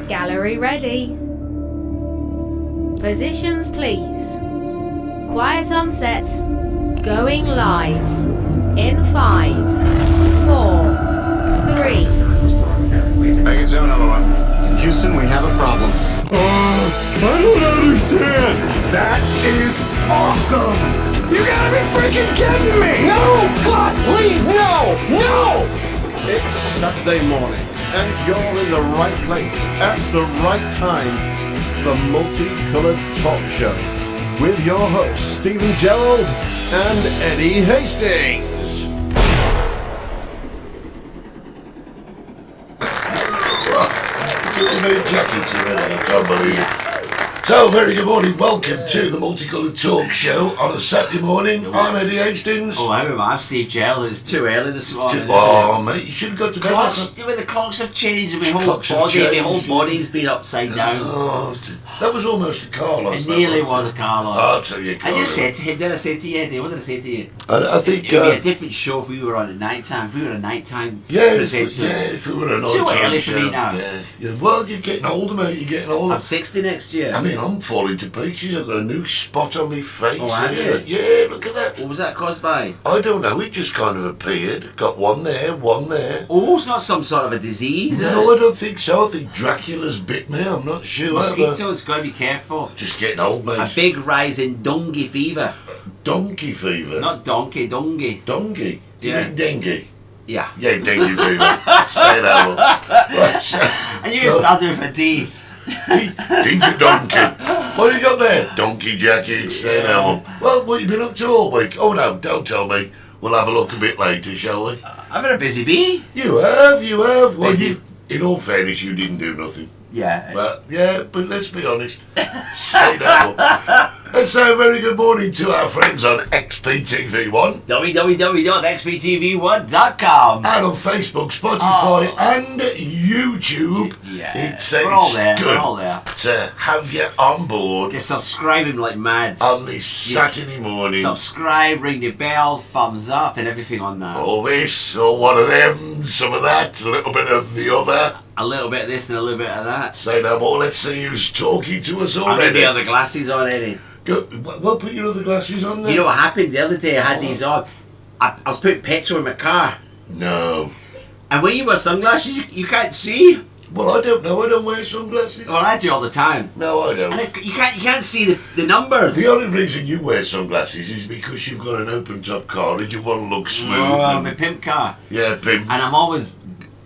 Gallery ready. Positions please. Quiet on set. Going live. In 5, 4, 3. I can zone another one. Houston, we have a problem. I don't understand. That is awesome! You gotta be freaking kidding me! No! God, please, no! No! It's Saturday morning, and you're in the right place at the right time. The Multicoloured Talk Show with your hosts Stephen Gerald and Eddie Hastings. I can't believe it. So, very good morning. Welcome to the Multicoloured Talk Show on a Saturday morning. I'm Eddie Hastings. Oh, I'm Steve Gerald. It's too early this morning. Oh, mate, you should have got to bed. The clocks have changed, and my whole body's been upside down. Oh, that was almost a Carlos. It nearly was a Carlos. I'll tell you, Carlos. I just said to him, did I say to you, Eddie? What did I say to you? I think it would be a different show if we were on at night time. If we were a nighttime presenters. If we were a it's too early for me now. Yeah. Well, you're getting older, mate. You're getting older. I'm 60 next year. I mean, I'm falling to pieces. I've got a new spot on my face. Oh, have you? Yeah, look at that. What was that caused by? I don't know. It just kind of appeared. Got one there, one there. Oh, it's not some sort of a disease. No, I don't think so. I think Dracula's bit me. I'm not sure. Mosquitoes, got to be careful. Just getting old, mate. A big rise in donkey fever. Donkey fever? Not donkey, dongy. Dongy? Yeah. You mean dengue? Yeah. Yeah, dengue fever. Say that one. Right, so, and you started with a D. D for donkey. What have you got there? Donkey jacket. Say that one. Well, what have you been up to all week? Oh no, don't tell me. We'll have a look a bit later, shall we? I've been a busy bee. You have. Well, busy. In all fairness, you didn't do nothing. Yeah. But let's be honest. Say that one. Let's say a very good morning to our friends on XPTV1. www.xptv1.com. And on Facebook, Spotify and YouTube. Yeah. It's We're all there. good We're all there. to have you on board. You're subscribing like mad. On this Saturday morning. Subscribe, ring the bell, thumbs up and everything on that. All this, or one of them, some of that, a little bit of the other. A little bit of this and a little bit of that. Say no more, let's see who's talking to us I'm already. with the other glasses on, Eddie. Good. Well, put your other glasses on there. You know what happened the other day? I had these on. I was putting petrol in my car. No. And when you wear sunglasses, you can't see. Well, I don't know. I don't wear sunglasses. Well, I do all the time. No, I don't. And you can't see the numbers. The only reason you wear sunglasses is because you've got an open top car and you want to look smooth. Oh, my pimp car. Yeah, pimp. And I'm always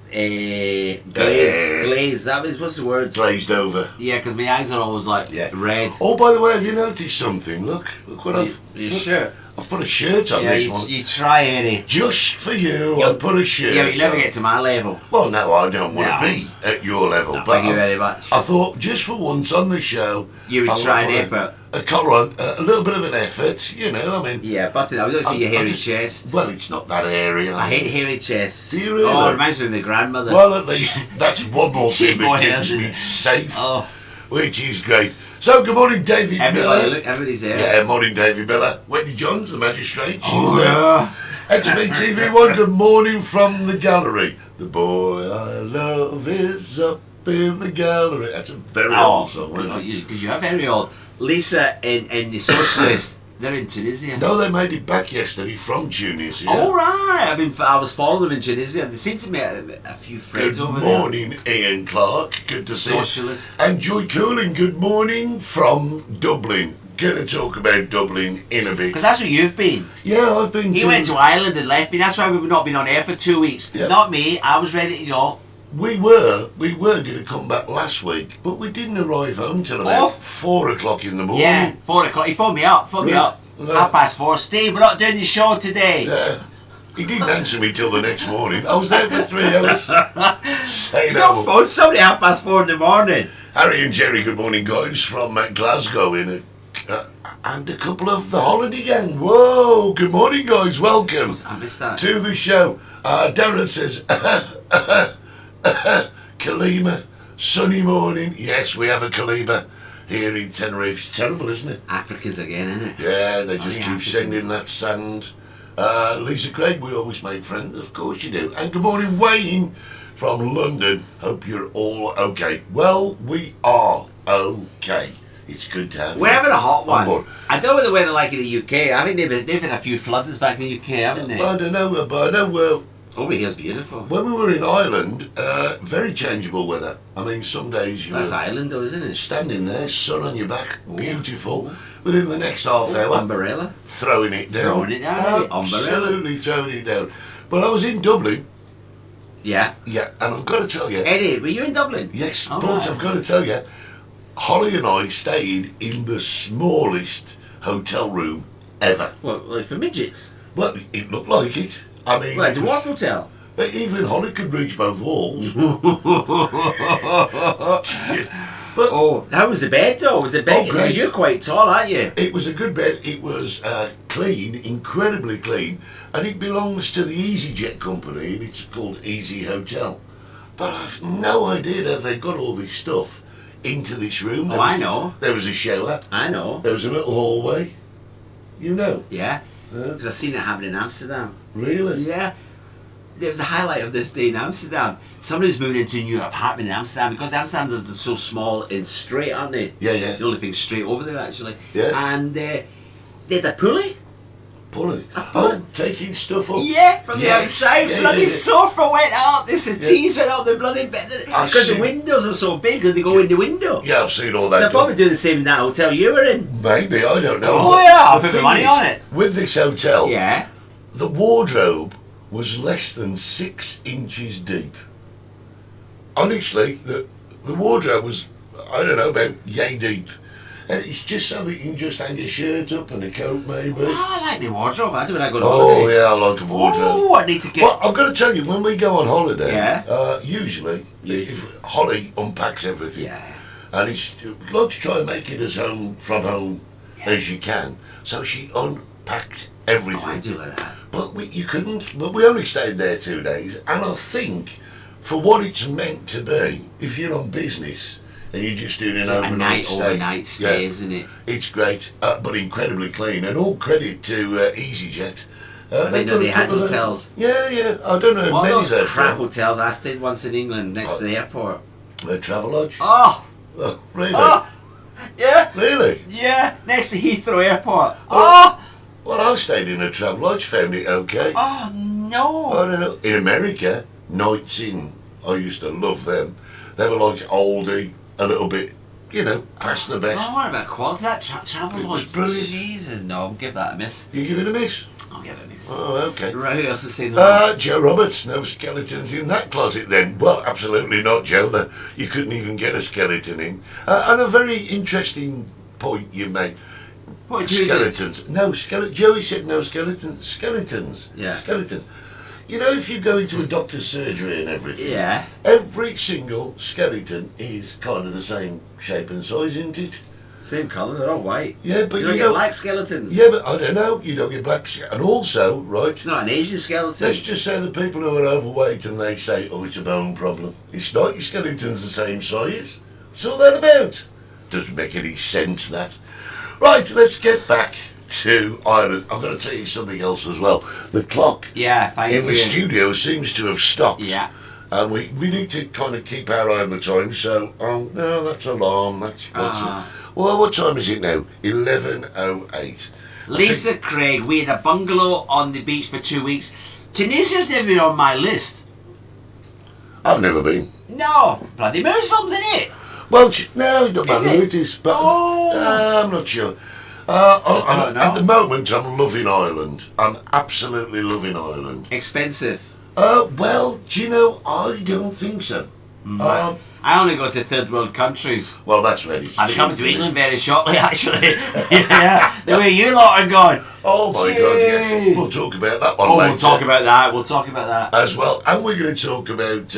glazed. That is, what's the word? Glazed over. Yeah, because my eyes are always like red. Oh, by the way, have you noticed something? Look what Your shirt. I've put a shirt on this one. You try, Eddie. Just for you, I put a shirt Yeah, but you never on. get to my level. Well, no, I don't want to be at your level. No, but thank you very much. I thought, just for once on the show, You would try an effort. A collar on, a little bit of an effort, you know, I mean. Yeah, but I don't see your hairy chest. Well, it's not that hairy. I hate hairy chests. Do you really? Oh, it reminds me of my grandmother. Well, at least that's one more thing that Boy, keeps me safe, Oh. which is great. So, good morning, David Miller. Everybody's there. Yeah, morning, David Miller. Wendy Johns, the magistrate. She's yeah. XBTV1, good morning from the gallery. The boy I love is up in the gallery. That's a very old song, isn't it? Because you have very old. Lisa and the Socialist, they're in Tunisia. No, they made it back yesterday from Tunisia. All right. I was following them in Tunisia. They seem to be a few friends over there. Good morning, Ian Clark. Good to see you. Socialist. And Joy Cooling, good morning from Dublin. Going to talk about Dublin in a bit. Because that's where you've been. Yeah, I've been He went to Ireland and left me. That's why we've not been on air for 2 weeks. Yep. Not me. I was ready to go. We were going to come back last week, but we didn't arrive home till about 4 o'clock in the morning. Yeah, 4 o'clock. He phoned me up. 4:30. Yeah. 4:30. Steve, we're not doing the show today. Yeah. He didn't answer me till the next morning. I was there for 3 hours. Saying You got phone somebody at 4:30 in the morning. Harry and Jerry, good morning, guys, from Glasgow and a couple of the holiday gang. Whoa, good morning, guys. Welcome I missed that. to the show. Darren says, Kalima, sunny morning. Yes, we have a Kalima here in Tenerife. It's terrible, isn't it? Africans again, isn't it? Yeah, they just the keep Africans. sending that sand. Lisa Craig, we always make friends. Of course you do. And good morning, Wayne from London. Hope you're all okay. Well, we are okay. It's good to have We're you having a hot on one. board. I don't know what the weather like in the UK. I think they've had a few floodings back in the UK, haven't they? I don't know, but I know well, Over here's beautiful. when we were in Ireland, very changeable weather. I mean, some days you That's were Ireland though, isn't it? standing there, sun on your back, beautiful. Within the next half hour, Umbrella. throwing it down. Throwing it down, eh? Umbrella. Absolutely throwing it down. But I was in Dublin, Yeah. yeah, and I've got to tell you, Eddie, were you in Dublin? yes, Oh, but right. I've got to tell you, Holly and I stayed in the smallest hotel room ever. What, like for midgets? Well, it looked like it. I mean, Well, it Dwarf was- Hotel. even Holly could reach both walls. But Oh, how was the bed though? Was the bed? Oh, great. You're quite tall, aren't you? it was a good bed. It was clean, incredibly clean, and it belongs to the EasyJet company, and it's called Easy Hotel. But I've no idea how they got all this stuff into this room. Oh, I know. There was a shower. I know. There was a little hallway. You know, Yeah. Because I've seen it happen in Amsterdam. really? Yeah. There was a highlight of this day in Amsterdam. Somebody was moving into a new apartment in Amsterdam because Amsterdam are so small and straight, aren't they? Yeah, yeah. The only thing straight over there, actually. Yeah. And they had a pulley. Pulley. Oh, taking stuff up. Yeah, from the Yes. outside. Yeah, bloody yeah, yeah. sofa went out. The settees went out the bloody bed. I Because the see. windows are so big and they go in the window. Yeah, I've seen all So that. I'll probably do the same in that hotel you were in. Maybe, I don't know. Oh, but yeah, I'll the put the thing money is, on it. With this hotel, Yeah. the wardrobe was less than 6 inches deep. Honestly, the wardrobe was, I don't know, about yay deep. And it's just so that you can just hang a shirt up and a coat maybe. Oh, I like the wardrobe. I do when I go to Oh holiday. yeah, I like a wardrobe. Oh, I need to get... Well, I've got to tell you, when we go on holiday, Yeah. usually, if Holly unpacks everything, Yeah. and it's like to try and make it as home from home as you can, so she unpacked Oh, everything. I do like that. But you couldn't. But we only stayed there 2 days, and I think for what it's meant to be, if you're on business and you're just doing an overnight stay, isn't it? it's great, but incredibly clean. And all credit to EasyJet. They know got a they had couple of hotels. Yeah, yeah. I don't know. One many of those there, crap but hotels I stayed once in England next to the airport. a Travelodge. Oh! Oh, really? Oh! Yeah! Really? Yeah! Next to Heathrow Airport. Oh! Well, I stayed in a Travelodge, found it okay. Oh no! I don't know. In America, Nights In, I used to love them. They were like oldie, a little bit, past the best. Oh, what about quality? That travel It was lodge? brilliant. Jesus, no, I'll give that a miss. You give it a miss? I'll give it a miss. Oh, okay. Right, who else is saying hello? Joe Roberts, no skeletons in that closet then. Well, absolutely not, Joe. You couldn't even get a skeleton in. And a very interesting point you made. What did you do? Skeletons. No, Joey said no skeletons. Skeletons. Yeah. Skeletons. You know, if you go into a doctor's surgery and everything, Yeah. every single skeleton is kind of the same shape and size, isn't it? Same colour, they're all white. Yeah, but you don't you get don't- black skeletons. Yeah, but I don't know. You don't get black. And also, right, Not an Asian skeleton. let's just say the people who are overweight and they say, oh, it's a bone problem. It's not. Your skeleton's the same size. What's all that about? Doesn't make any sense, that. Right, let's get back to Ireland. I've got to tell you something else as well. The clock Yeah, thank in you. the studio seems to have stopped. Yeah. And we need to kind of keep our eye on the time. So, no, that's alarm. That's well, what time is it now? 11:08. Lisa Craig, we had a bungalow on the beach for 2 weeks. Tunisia's never been on my list. I've never been. No, bloody Muslims in it. Well, no, it doesn't Is matter who it? it is. But Oh. I'm not sure. don't know. At the moment, I'm loving Ireland. I'm absolutely loving Ireland. Expensive. Well, do you know, I don't think so. I I only go to third world countries. Well, that's ready. I'll be coming to England very shortly, actually. Yeah, the way you lot are going. Oh my God, yes. We'll talk about that one Oh, later. we'll talk about that. We'll talk about that. As well. And we're going to talk about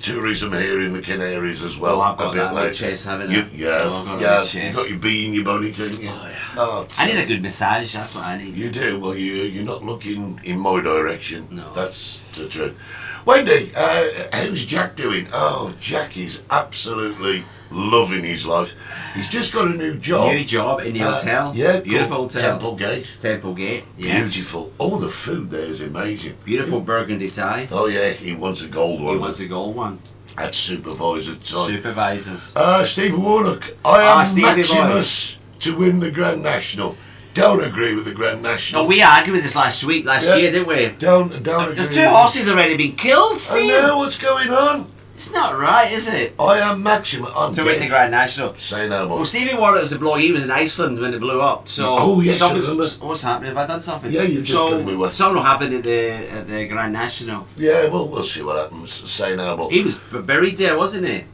tourism here in the Canaries as well. Oh, I've got a bit that later. with Chase, haven't I? You, yeah, Oh, I've got yeah. that with You've Chase. got your bee in your bonnet, haven't you? Oh, yeah. Oh, I need a good massage, that's what I need. You do? Well, you're not looking in my direction. No. That's the truth. Wendy, how's Jack doing? Oh, Jack is absolutely loving his life. He's just got a new job. New job in the hotel. Yeah, Beautiful called hotel. Templegate. Templegate, yes. Beautiful. Oh, the food there is amazing. Beautiful burgundy tie. Oh, yeah, he wants a gold one. He wants a gold one. At supervisor time. Supervisors. Steve Warnock, I am Stevie boy. Maximus to win the Grand National. Don't agree with the Grand National. No, we argued with this last year, didn't we? Don't agree. There's 2 horses already been killed, I Steve. know what's going on. It's not right, is it? I am Maximus. I'm To win the dead. Grand National. Say no more. Well, Stevie Warnock was a bloke. He was in Iceland when it blew up. So Oh, yes, I something's- remember. what's happening? Have I done something? Yeah, you've just done me one. something will happen at the Grand National. Yeah, well, we'll see what happens. Say no more. He was buried there, wasn't he?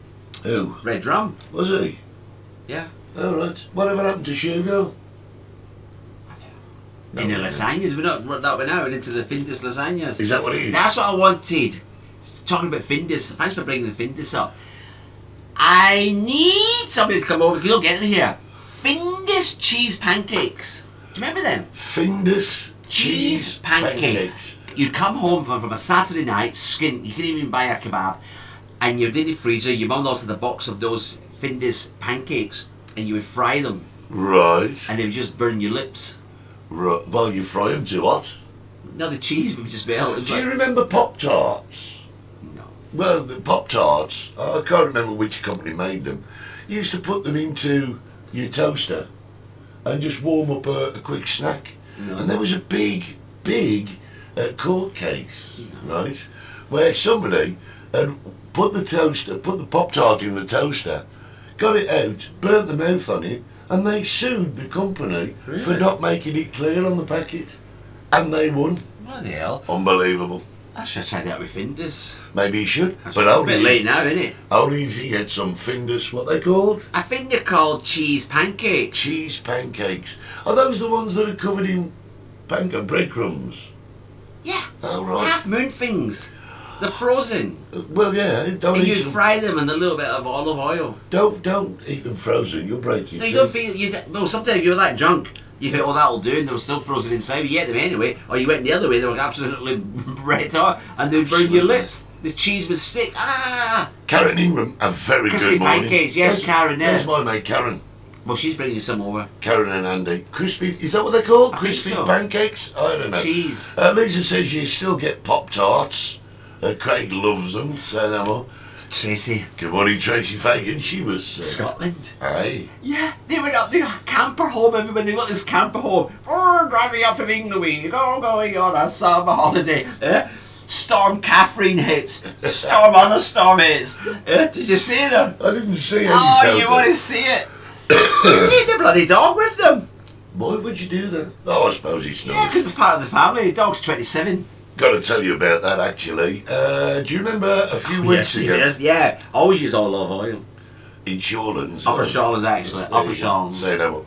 Who? Red Drum. Was he? Yeah. All right. Whatever happened to Shugo? In the lasagnas. We're now into the Findus lasagnas. Is that what it is? That's what I wanted. Talking about Findus. Thanks for bringing the Findus up. I need somebody to come over. You'll get them here. Findus cheese pancakes. Do you remember them? Findus Cheese pancakes. You come home from a Saturday night, skint. You can even buy a kebab, and you're in the freezer. Your mum also had a box of those Findus pancakes, and you would fry them, Right. and they would just burn your lips. Right. Well, you fry them too hot. No, the cheese would just melt. It was Do you like, remember Pop-Tarts? no. Well, the Pop-Tarts, I can't remember which company made them. You used to put them into your toaster and just warm up a quick snack. No. And there was a big court case, right, where somebody had put the Pop-Tart in the toaster, got it out, burnt the mouth on it, and they sued the company for Really? not making it clear on the packet. And they won. Bloody hell. Unbelievable. I should have tried that with Findus. Maybe you should, It's but a bit late now, isn't it? only if you get some Findus, what they called? I think they're called cheese pancakes. Cheese pancakes. Are those the ones that are covered in breadcrumbs? Yeah. Oh, right. Half moon things. They're frozen. Well, yeah, don't And you eat them. fry them in a little bit of olive oil. Don't eat them frozen. You'll break your No, teeth. you don't feel. Well, sometimes you're that drunk. You think, oh, that'll do, and they were still frozen inside. But you ate them anyway, or you went the other way. They were absolutely red hot, and they'd burn your lips. The cheese would stick. Ah! Karen Ingram, a very Crispy good morning. pancakes, yes, Karen, yeah. There's my mate Karen. Well, she's bringing you some over. Karen and Andy. Crispy, is that what they're called? I think Crispy so. pancakes? I don't know. Cheese. Lisa says you still get Pop-Tarts. Craig loves them, say no more. Tracy. Good morning, Tracy Fagan. She was... Scotland. Aye. Yeah, they went up the camper home. Everybody got this camper home. Oh, driving up from England, we go going on a summer holiday. Storm Catherine hits. Storm on a storm hits. Did you see them? I didn't see any Oh, photos. you want to see it? You see the bloody dog with them? Why would you do that? Oh, I suppose it's not. Yeah, because it's part of the family. The dog's 27. Got to tell you about that, actually. Do you remember a few weeks ago Yes, yeah. Always use olive oil. in Shawlands? Upper Shawlands, actually. Upper Shawlands. Say no more.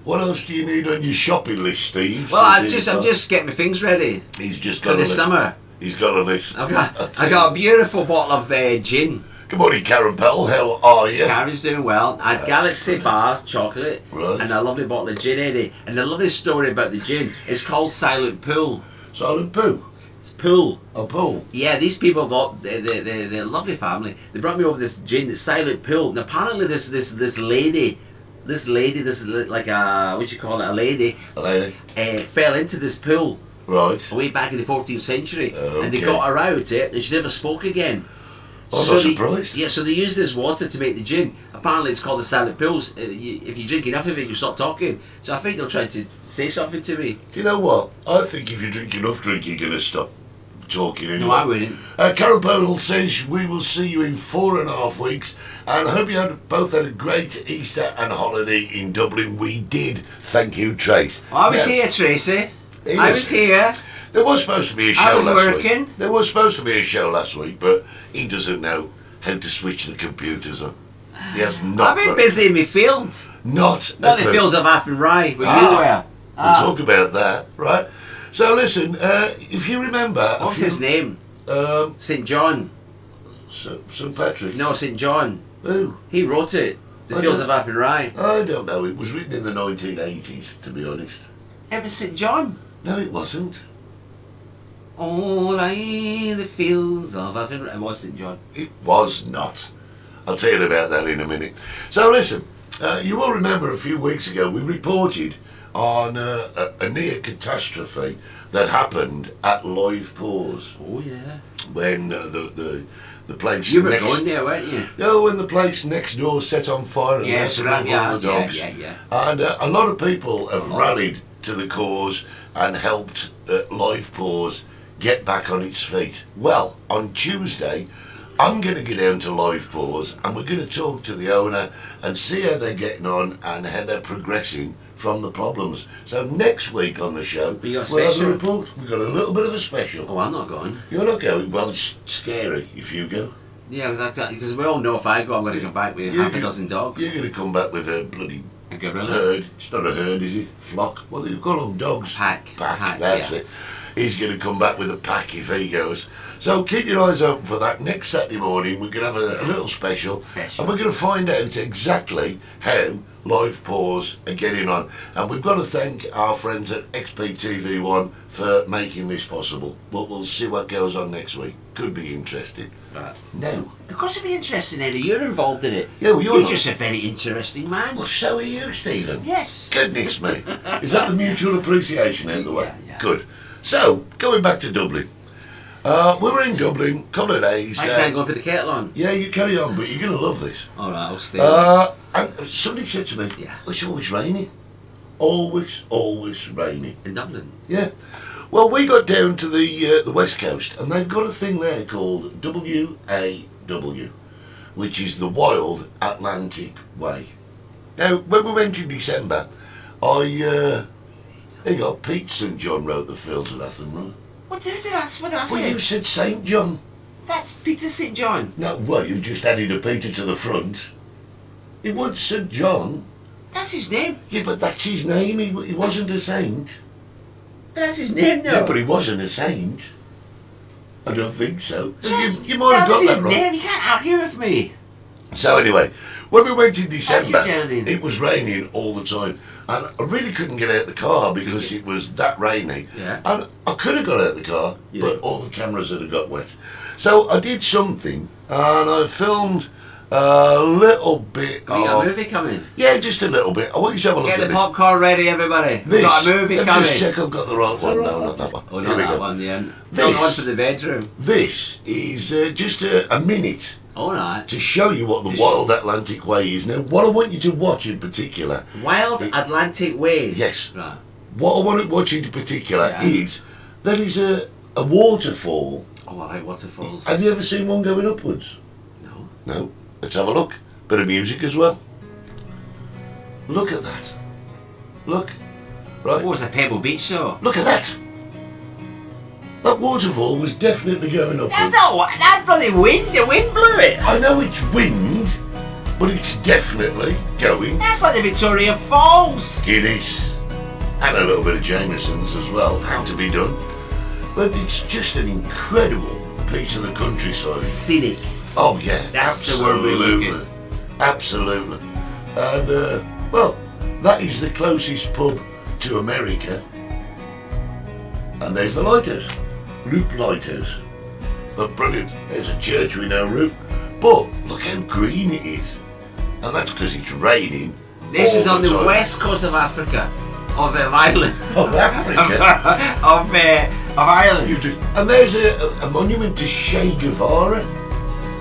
What else do you need on your shopping list, Steve? Well, I'm Says just getting my things ready He's just for got a the list. summer. He's got a list. I got a beautiful bottle of gin. Good morning, Karen Pell. How are you? Karen's doing well. I had Galaxy Bar chocolate Right. and a lovely bottle of gin, Eddie. And a lovely story about the gin. It's called Silent Pool. Silent Poo. It's Pool. Oh, Pool. Yeah, these people bought. They're a lovely family. They brought me over this gin, it's Silent Pool. And apparently, this lady, like a what you call it, a lady, A lady. fell into this pool Right. way back in the 14th century, and they Okay. got her out, and she never spoke again. I'm not they- surprised. Yeah, so they use this water to make the gin. Apparently, it's called the Silent Pills. If you drink enough of it, you stop talking. So I think they'll try to say something to me. Do you know what? I think if you drink enough drink, you're going to stop talking anyway. No, I wouldn't. Karen Powell says we will see you in 4.5 weeks, and I hope you both had a great Easter and holiday in Dublin. We did. Thank you, Trace. I was Now, here, Tracy. He I was- was here. There was supposed to be a show I was last working. week. There was supposed to be a show last week, but he doesn't know how to switch the computers on. He has not. I've been busy in my fields. Not Not a the clue. fields of Athenry, where Ah. you were. We'll talk about that, right? So listen, if you remember, What's his name? St. John. St. Patrick. No, St. John. Who? He wrote it. The I Fields don't- of Athenry. I don't know. It was written in the 1980s, to be honest. It was St. John. No, it wasn't. All I the fields of Athenry. It was St. John. It was not. I'll tell you about that in a minute. So listen, you will remember a few weeks ago we reported on a near catastrophe that happened at Live Pause Oh yeah. when the place You were next going there, weren't you? No, when the place next door set on fire and Yes, messed right, with yeah, all the dogs. yeah. And a lot of people have rallied to the cause and helped Live Pause get back on its feet. Well, on Tuesday, I'm going to get down to Live Pause and we're going to talk to the owner and see how they're getting on and how they're progressing from the problems. So next week on the show, We got a we'll have a special. report. We've got a little bit of a special. Oh, I'm not going. You're not going? Well, it's scary if you go. Yeah, exactly. Because we all know if I go, I'm going to come back with You're half a gonna- dozen dogs. You're going to come back with a bloody A gorilla. herd. It's not a herd, is it? Flock. Well, they've got them dogs. Pack. Pack. That's yeah. it. He's going to come back with a pack if he goes. So keep your eyes open for that. Next Saturday morning, we're going to have a little special. And we're going to find out exactly how Live Pause are getting on. And we've got to thank our friends at XPTV1 for making this possible. But we'll see what goes on next week. Could be interesting. Right. No. Of course it'd be interesting, Eddie. You're involved in it. Yeah, well, you're not. just a very interesting man. Well, so are you, Stephen. Yes. Goodness me. Is that the mutual appreciation out of the way? Yeah. Good. So, going back to Dublin. We were in Dublin a couple of days. I can't go and put the kettle on. Yeah, you carry on, but you're going to love this. Alright, I'll stay. And somebody said to me, Yeah. it's always raining. Always raining. in Dublin. Yeah. Well, we got down to the West Coast, and they've got a thing there called WAW, which is the Wild Atlantic Way. Now, when we went in December, Pete St. John wrote the Fields of Athenry. What did I Well, say? you said St. John. That's Peter St. John. No, well, you just added a Peter to the front. It was St. John. That's his name. Yeah, but that's his name. He wasn't a saint. But that's his name, though. Yeah, but he wasn't a saint. I don't think so. You might That have was got his that wrong. name. You can't argue with me. So anyway, when we went in December, Geraldine. it was raining all the time. And I really couldn't get out of the car because it was that rainy. Yeah. And I could have got out of the car, Yeah. but all the cameras had got wet. So I did something, and I filmed a little bit We got a of... movie coming. Yeah, just a little bit. I want you to have a look Get at the this. popcorn ready, everybody. We've got a movie Let me coming. just check I've got the right one. No, not that one. Oh, Here not we that go. one, yeah. This. Not one for the bedroom. This is just a minute All right. to show you what the Wild Atlantic Way is. Now, what I want you to watch in particular, Wild Atlantic Ways. Yes. Right. what I want to watch in particular Yeah. is there is a waterfall. Oh, I like waterfalls. Have you ever seen one going upwards? No. No. Let's have a look. Bit of music as well. Look at that. Look. Right. Oh, it's a Pebble Beach show. Look at that. That waterfall was definitely going upwards. That's not what. That's bloody wind. The wind blew it. I know it's wind, but it's definitely going. That's like the Victoria Falls. It is. And a little bit of Jameson's as well. Had to be done. But it's just an incredible piece of the countryside. Scenic. Oh yeah, That's the word we're looking. Absolutely. And well, that is the closest pub to America. And there's the lighthouse, Loop Lighthouse. But brilliant. There's a church with no roof. But look how green it is. And that's because it's raining. This all is on the time. west coast of Africa. Of Ireland. Of Africa. of Ireland. You do. And there's a monument to Che Guevara.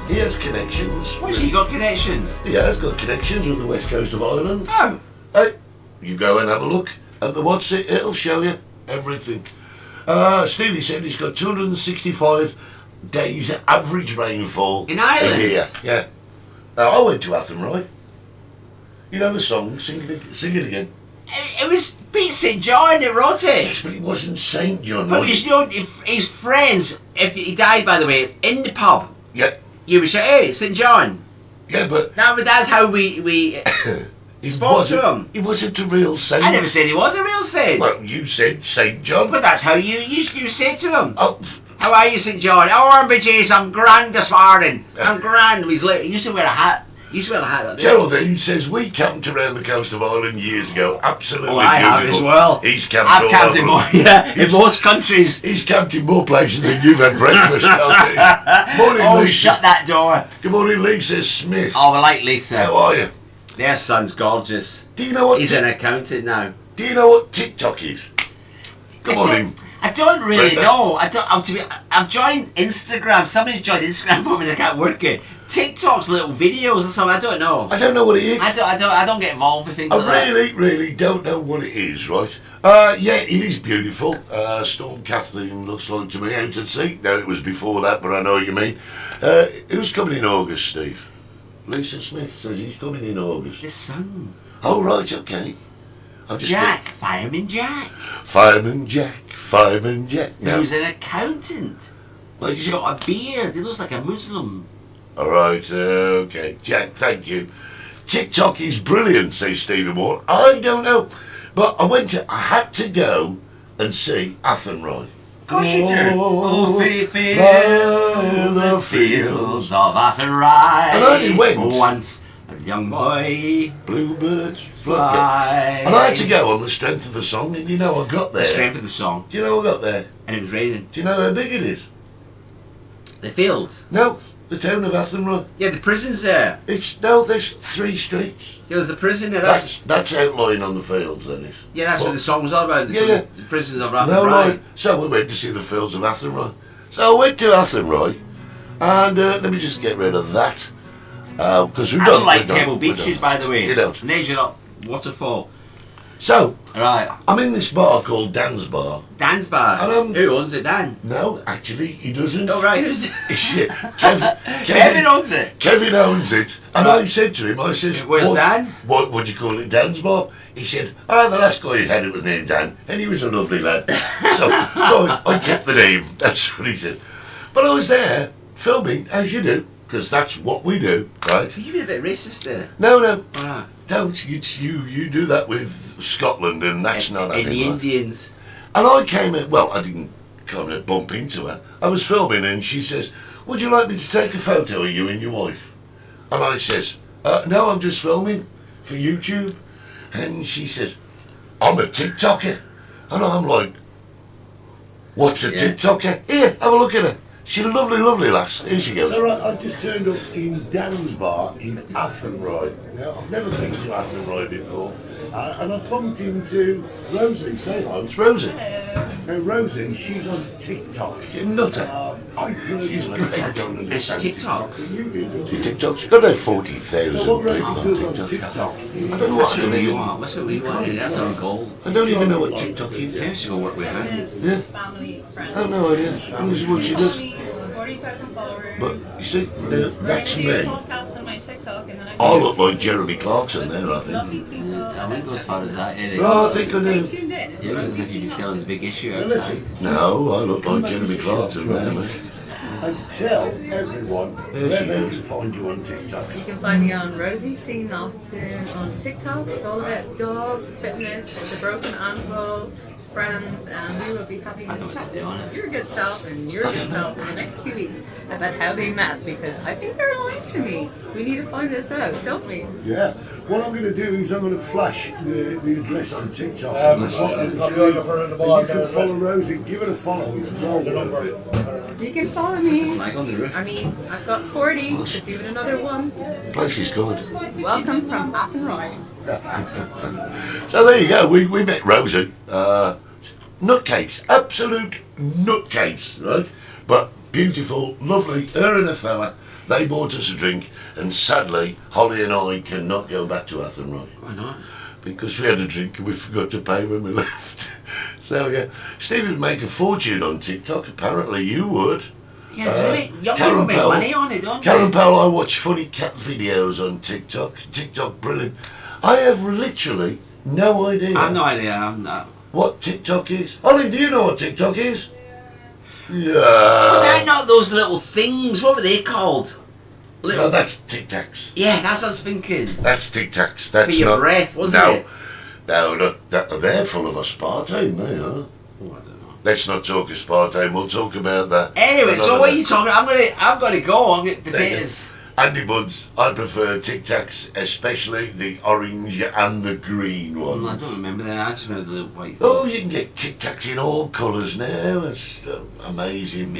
He has connections. What's he got connections? He has got connections with the west coast of Ireland. Oh. Hey, you go and have a look at the what's it, it'll show you everything. Stevie said he's got 265 days average rainfall In Ireland? a year. Yeah. I went to Athenry. You know the song, sing it again. It was Pete St. John that wrote it. Yes, but it wasn't St. John, But was his, it? you know, his friends, if he died, by the way, in the pub, Yeah. You were saying, hey, St John. Yeah, but That's how we he spoke to him. He wasn't a real saint. I never said he was a real saint. Well, you said St John. But that's how you say to him. Oh, How are you, St John? Oh, RBG's, I'm grand this morning. I'm grand. He used to wear a hat. He used to wear a hat like this. Gerald, he says we camped around the coast of Ireland years ago. Absolutely Oh, I have beautiful. as well. He's camped I've all camped in over. more, in most countries. He's camped in more places than you've had breakfast. Morning, Oh, Lisa. shut that door. Good morning, Lisa Smith. Oh, I like Lisa. How are you? Their son's gorgeous. Do you know what? He's an accountant now. Do you know what TikTok is? Good morning. I don't really Brenda. know. I've joined Instagram. Somebody's joined Instagram for me. I can't work it. TikTok's little videos or something. I don't know. I don't know what it is. I don't get involved with things like that. I really don't know what it is, right? Yeah, it is beautiful. Storm Kathleen looks like to me out at sea. No, it was before that, but I know what you mean. Who's coming in August, Steve? Lisa Smith says he's coming in August. The son. Oh, right, okay. I'm just Jack. Fireman Jack. Fireman Jack. Fireman Jack. No. Who's an accountant. Well, He's got a beard. He looks like a Muslim. all right, okay. Jack, thank you. TikTok is brilliant, says Stephen Moore. I don't know. But I had to go and see Athenry. Of course you do. Oh, by feel the the fields of Athenry. And I only went. Once a young boy Bluebirds fly. fly. And I had to go on the strength of the song, and you know I got there. The strength of the song. Do you know I got there? And it was raining. Do you know how big it is? The fields. No, the town of Athenry. Yeah, the prison's there. There's 3 streets. Yeah, there's a prison there. That's outlying on the fields, that is. Yeah, that's Well, what the song was all about. Yeah. The prisons of No, Athenry. right. So we went to see the fields of Athenry. So I went to Athenry, and let me just get rid of that. Because we I don't don't like we don't- Pebble we Beaches, don't. by the way. You don't. And there's your waterfall. So Right. I'm in this bar called Dan's Bar. Dan's bar. And, Who owns it, Dan? No, actually, he doesn't. Oh, right. Who's Kevin owns it. Kevin owns it, and I said to him, I says, Where's Dan? What would you call it, Dan's Bar? He said, the last guy who had it was named Dan, and he was a lovely lad. so I kept the name. That's what he said. But I was there filming, as you do, because that's what we do, right? You been a bit racist there. No, Right. don't. You do that with Scotland, and that's not And the anything like. Indians. And I came in, well, I didn't kind of bump into her. I was filming, and she says, would you like me to take a photo of you and your wife? And I says, no, I'm just filming for YouTube. And she says, I'm a TikToker. And I'm like, what's a TikToker? Here, have a look at her. She's a lovely, lovely lass. Here she goes. All right, I've just turned up in Dan's Bar in Athenry. Now, I've never been to Athenry before. And I've bumped into Rosie. Say hello. It's Rosie. Now, Rosie, she's on TikTok. She's a nutter. I personally don't understand TikToks. You do, don't you? TikTok. She's got about 40,000 So what Rosie people does on on TikTok. TikTok? I don't know what That's what we I want. That's what we want. That's our goal. I don't even know what TikTok is. Yeah, she will work with her. Yeah. Family, friends. I have no idea. And this is what she does. 40,000 followers. But you see, that's I do a me. podcast on my TikTok and then I look like Jeremy Clarkson there, I think. lovely people. I wouldn't go as far as that, eh? Oh, I think I Stay do. tuned in. It's You look as Rosie if you'd be King selling the big issue Now outside. listen, No, I look like Jeremy Clarkson there, man. and tell everyone where they can find you on TikTok. You can find me on Rosie C. Norton on TikTok. It's all about dogs, fitness, the broken ankle, friends, and we will be having a chat with your good self and your good self in the next 2 weeks about how they met, because I think they're lying to me. We need to find this out, don't we? Yeah. What I'm going to do is I'm going to flash the address on TikTok. And you can follow Rosie. Give it a follow. It's well worth it. You can follow me. Flag on the roof. I mean, I've got 40, just even another one. The place is good. Welcome from Athenry. So there you go. We met Rosie. Nutcase. Absolute nutcase, right? But beautiful, lovely. Her and a fella. They bought us a drink. And sadly, Holly and I cannot go back to Athenry. Why not? Because we had a drink and we forgot to pay when we left. So yeah, Steve would make a fortune on TikTok. Apparently you would. Yeah, doesn't it? Young Karen people make Powell. money on it, don't Karen they? Powell, I watch funny cat videos on TikTok. TikTok, brilliant. I have literally no idea I've no idea. I'm not. what TikTok is. Holly, do you know what TikTok is? Was Yeah. that not those little things? What were they called? No, that's Tic Tacs. Yeah, that's what I was thinking. That's Tic Tacs. That's For your not, breath, wasn't it? No, they're full of aspartame, they are. Oh, I don't know. Let's not talk aspartame, we'll talk about that. Anyway, so another what are day. you talking? I've got to go. I'm getting potatoes. Andy Buds, I prefer Tic Tacs, especially the orange and the green ones. I don't remember that. I just remember the little white. Oh, things. you can get Tic Tacs in all colours now. It's amazing.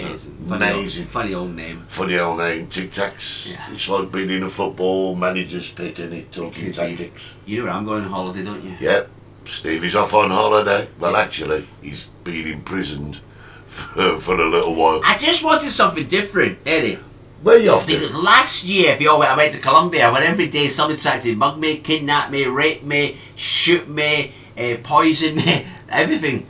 Amazing. Funny old name. Funny old name, Tic Tacs. Yeah. It's like being in a football manager's pit, and it talking Could be. tactics. You know where I'm going on holiday, don't you? Yep, Stevie's off on holiday. Well, actually, he's been imprisoned for a little while. I just wanted something different, Eddie. Where you off to? Because last year, if you all went, I went to Colombia, where every day somebody tried to mug me, kidnap me, rape me, shoot me, poison me, everything.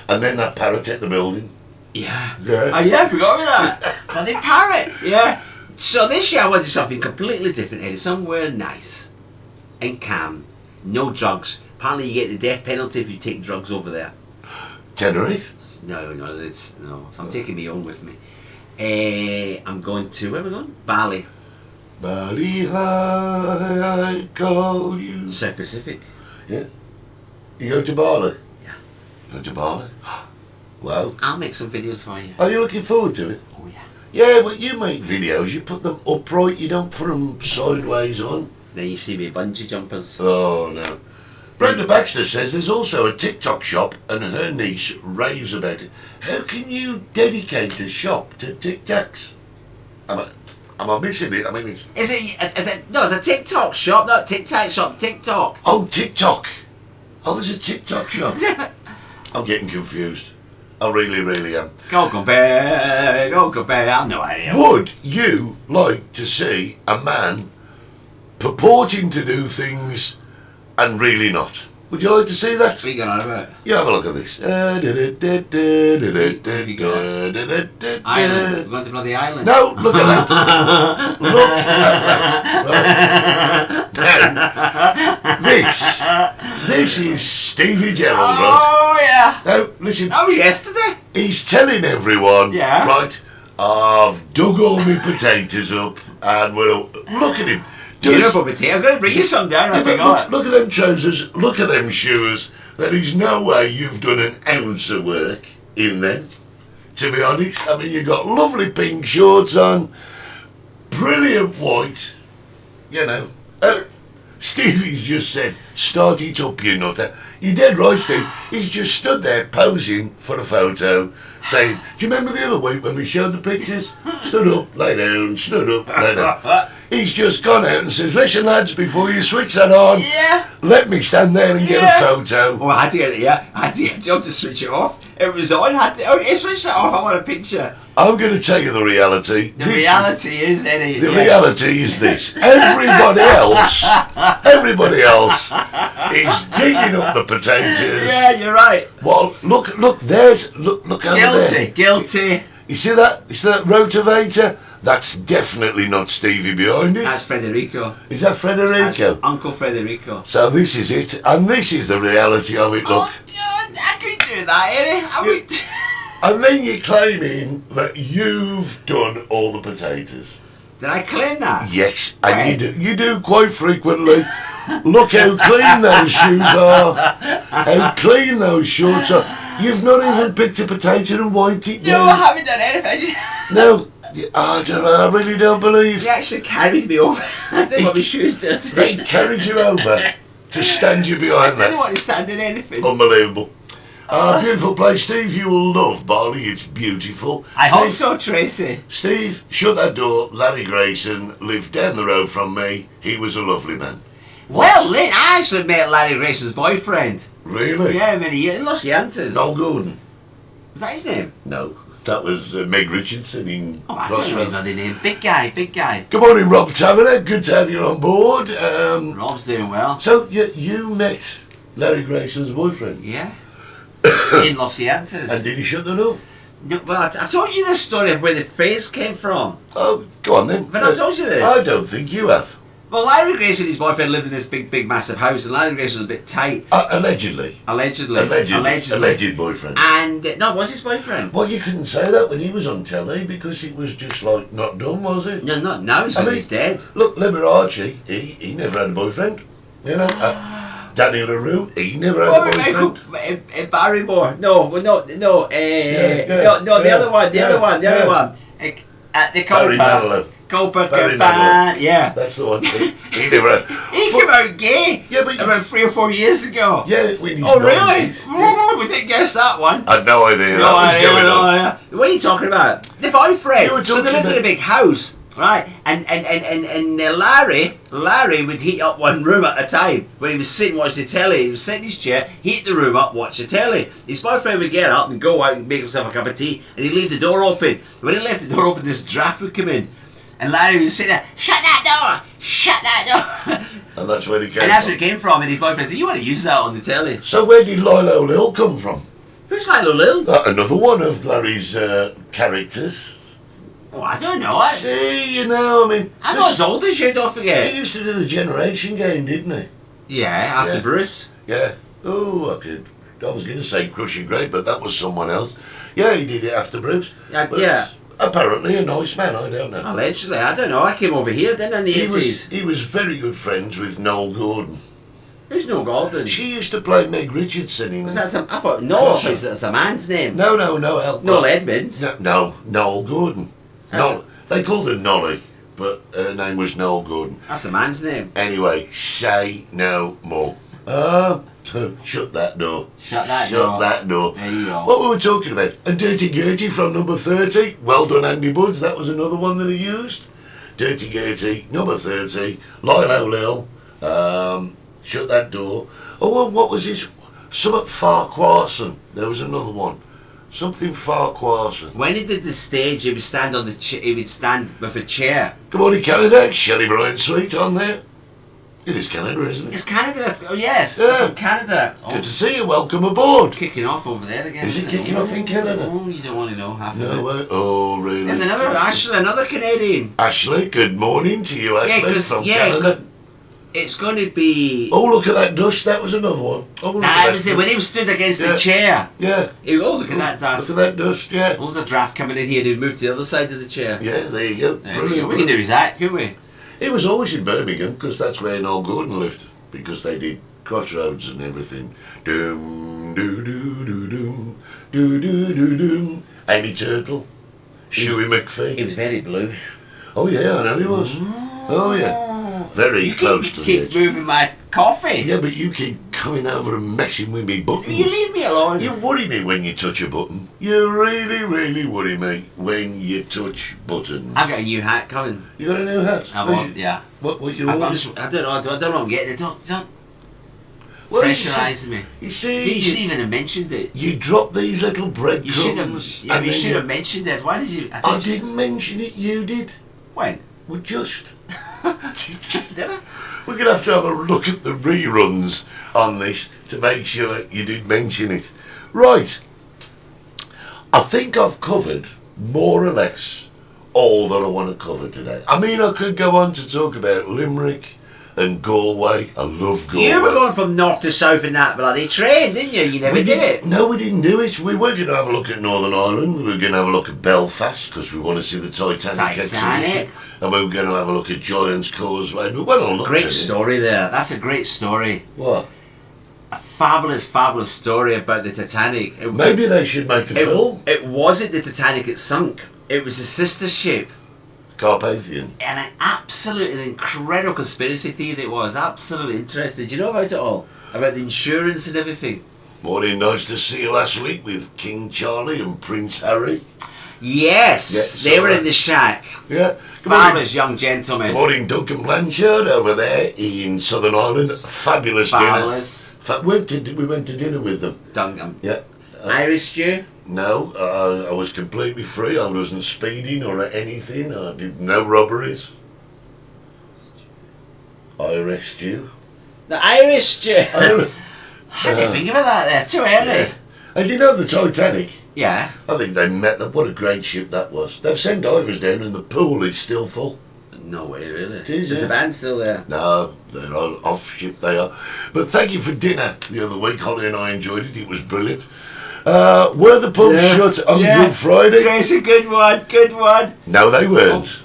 And then that parrot at the building. Yeah. Yeah. Oh yeah, I forgot about that. Bloody parrot. Yeah. So this year I wanted something completely different, Eddie. Somewhere nice and calm. No drugs. Apparently you get the death penalty if you take drugs over there. Tenerife? No. So I'm taking my own with me. I'm going to, where am I going? Bali. Bali, I call you. South Pacific. Yeah. You go to Bali? Yeah. Go to Bali? Wow. I'll make some videos for you. Are you looking forward to it? Oh yeah. Yeah, but you make videos, you put them upright, you don't put them sideways on. Then you see me bungee jumpers. Oh, no. Brenda Baxter says there's also a TikTok shop and her niece raves about it. How can you dedicate a shop to Tic Tacs? Am I missing it? I mean, it's... Is it, no, it's a TikTok shop, not TikTok shop, TikTok. Oh, TikTok. Oh, there's a TikTok shop. I'm getting confused. I really am. Go compare, I've no idea. Would you like to see a man purporting to do things and really not? Would you like to see that? What are you going on about? You have a look at this. Island. We're going to bloody island. No, look at that. Look at that. Now, this is Stevie Gerald, right? Oh, yeah. Now, listen. That was yesterday. He's telling everyone, Yeah. right, I've dug all my potatoes up and we're all... Look at him. Beautiful potatoes. I was going to bring you some down, I forgot. Look at them trousers, look at them shoes. There is no way you've done an ounce of work in them, to be honest. I mean, you've got lovely pink shorts on, brilliant white, you know. Stevie's just said, start it up, you nutter. You're dead right, Steve. He's just stood there posing for a photo, saying, do you remember the other week when we showed the pictures? Stood up, lay down, stood up, lay down. He's just gone out and says, listen lads, before you switch that on, let me stand there and get a photo. Oh, I had to get it, I had to get John to switch it off. It was on, I switched it off, I want a picture. I'm going to tell you the reality. The reality is, Eddie. The reality is this. Everybody else is digging up the potatoes. Yeah, you're right. Well, look over there. Guilty. You see that? You see that rotavator? That's definitely not Stevie behind it. That's Federico. Is that Federico? That's Uncle Federico. So this is it, and this is the reality of it. Look. Oh, I could do that, Eddie. And then you're claiming that you've done all the potatoes. Did I claim that? Yes, and you do quite frequently. Look how clean those shoes are, how clean those shorts are. You've not even picked a potato and wiped it down. No, I haven't done anything. No, I don't know, I really don't believe. He actually carried me over. I didn't want my shoes dirty. They carried you over to stand you behind I that. didn't want to stand in anything. Unbelievable. Beautiful place, Steve. You will love Bali. It's beautiful. I hope so, Tracy. Steve, shut that door. Larry Grayson lived down the road from me. He was a lovely man. Well, Lynn, I actually met Larry Grayson's boyfriend. Really? Yeah, many years in Los Llantas. Noel Gordon. Was that his name? No, that was Meg Richardson in Oh, I don't know his Crossroads. bloody name. Big guy. Good morning, Rob Taverner. Good to have you on board. Rob's doing well. So you met Larry Grayson's boyfriend? Yeah. In Los Llantas. And did he shut the door? No, well, I told you this story of where the phrase came from. Oh, go on then. But I told you this. I don't think you have. Well, Larry Grace and his boyfriend lived in this big, massive house, and Larry Grace was a bit tight. Allegedly. Alleged boyfriend. And no, was his boyfriend? Well, you couldn't say that when he was on telly because it was just like not done, was it? No, not now. He's dead. Look, Liberace, he never had a boyfriend. You know, Danny LaRue, he never had a boyfriend. Barrymore, no. The other one. The Barry Manilow. Barry Manilow. Yeah. That's the one. He never had. He came out gay. Yeah, but about 3 or 4 years ago. Yeah, when he's Oh, really? We didn't guess that one. I had no idea. That was going on. What are you talking about? The boyfriend. You were So they lived in a big house, right? And Larry would heat up one room at a time. When he was sitting watching the telly, he would sit in his chair, heat the room up, watch the telly. His boyfriend would get up and go out and make himself a cup of tea, and he'd leave the door open. When he left the door open, this draft would come in. And Larry would sit there, shut that door! Shut that door! And that's where he came And that's from. where it came from, and his boyfriend said, you want to use that on the telly? So where did Lilo Lil come from? Who's Lilo Lil? Another one of Larry's characters. Oh, I don't know. See, you know, I mean... I'm not as old as you, don't forget. He used to do the Generation Game, didn't he? Yeah, after Yeah. Bruce. Yeah. Oh, I was going to say Crushing Great, but that was someone else. Yeah, he did it after Bruce. But Yeah. Apparently a nice man, I don't know. Allegedly, I don't know. I came over here then in the 80s. He was very good friends with Noel Gordon. Who's Noel Gordon? She used to play Meg Richardson in... Was that some... I thought Noel was that's a man's name. No, Noel. Noel Edmonds. No, Noel Gordon. They called her Nolly, but her name was Noel Gordon. That's a man's name. Anyway, say no more. Shut that door. Shut that door. There you go. What were we talking about? A Dirty Gertie from number 30. Well done, Andy Budds. That was another one that he used. Dirty Gertie, number 30. Lilo Lil. Shut that door. Oh, well, what was this? Something Farquharson. There was another one. Something Farquharson. When he did the stage, he would stand on the he would stand with a chair. Good morning, Canada. Shelley Bryan Sweet on there. It is Canada, isn't it? It's Canada. Oh, yes. Yeah. From Canada. Good to see you. Welcome aboard. Kicking off over there again. Is it isn't kicking off in Canada? Oh, you don't want to know half of No it. way. Oh, really? There's another Canadian. Ashley, good morning to you, Ashley, from Canada. It's going to be... Oh, look at that dust. That was another one. Oh, look at That that was it. dust. When he was stood against the chair. Yeah. Oh, look at that dust. Look at that dust, yeah. What was the draft coming in here and he moved to the other side of the chair? Yeah, there you go. There we Brilliant. go. We can do his act, couldn't we? He was always in Birmingham because that's where Noel Gordon lived. Because they did Crossroads and everything. Doom, doo doo doo doom, doo doo doo doom. Amy Turtle, Shuey McPhee. He was very blue. Oh yeah, I know he was. Oh yeah, very close to the keep edge. moving my coffee. Yeah, but you keep coming over and messing with me buttons. You leave me alone. You worry me when you touch a button. You really, really worry me when you touch buttons. I've got a new hat coming. You got a new hat? Yeah. What you I ordered? don't know. I don't know what I'm getting. Don't Well, pressurise me. You see, You shouldn't even have mentioned it. you drop these little You breadcrumbs. should have. Yeah, and you then should have mentioned it. Why did you? I didn't mention it. You did. When? Well, just. Did I? We're gonna have to have a look at the reruns on this to make sure you did mention it. Right. I think I've covered more or less all that I want to cover today. I mean, I could go on to talk about Limerick and Galway. I love Galway. You were going from north to south in that bloody train, didn't you? You never did it. No, we didn't do it. We were going to have a look at Northern Ireland. We were going to have a look at Belfast because we want to see the Titanic exhibition. And we were going to have a look at Giant's Causeway. But when I looked Great at story there. That's a great story. What? A fabulous, fabulous story about the Titanic. Maybe they should make a film. It wasn't the Titanic it sunk. It was the sister ship. Carpathian. And an absolutely incredible conspiracy theory it was. Absolutely interesting. Did you know about it all? About the insurance and everything? Morning, nice to see you last week with King Charlie and Prince Harry. Yes, they were in the shack. Yeah. Fabulous young gentlemen. Good morning, Duncan Blanchard over there in Southern Ireland. Fabulous Fabulous. dinner. We went to dinner with them. Duncan. Yeah. Irish stew? No, I was completely free. I wasn't speeding or anything. I did no robberies. Irish stew. The Irish stew. How do you Uh, think about that there? Too early. Yeah. And you know the Titanic? Yeah. I think they met them. What a great ship that was. They've sent divers down and the pool is still full. No way, really. It is, Is yeah. the band still there? No, they're all off ship, they are. But thank you for dinner the other week. Holly and I enjoyed it. It was brilliant. Were the pubs shut on Good Friday? Tracy, good one. No, they weren't.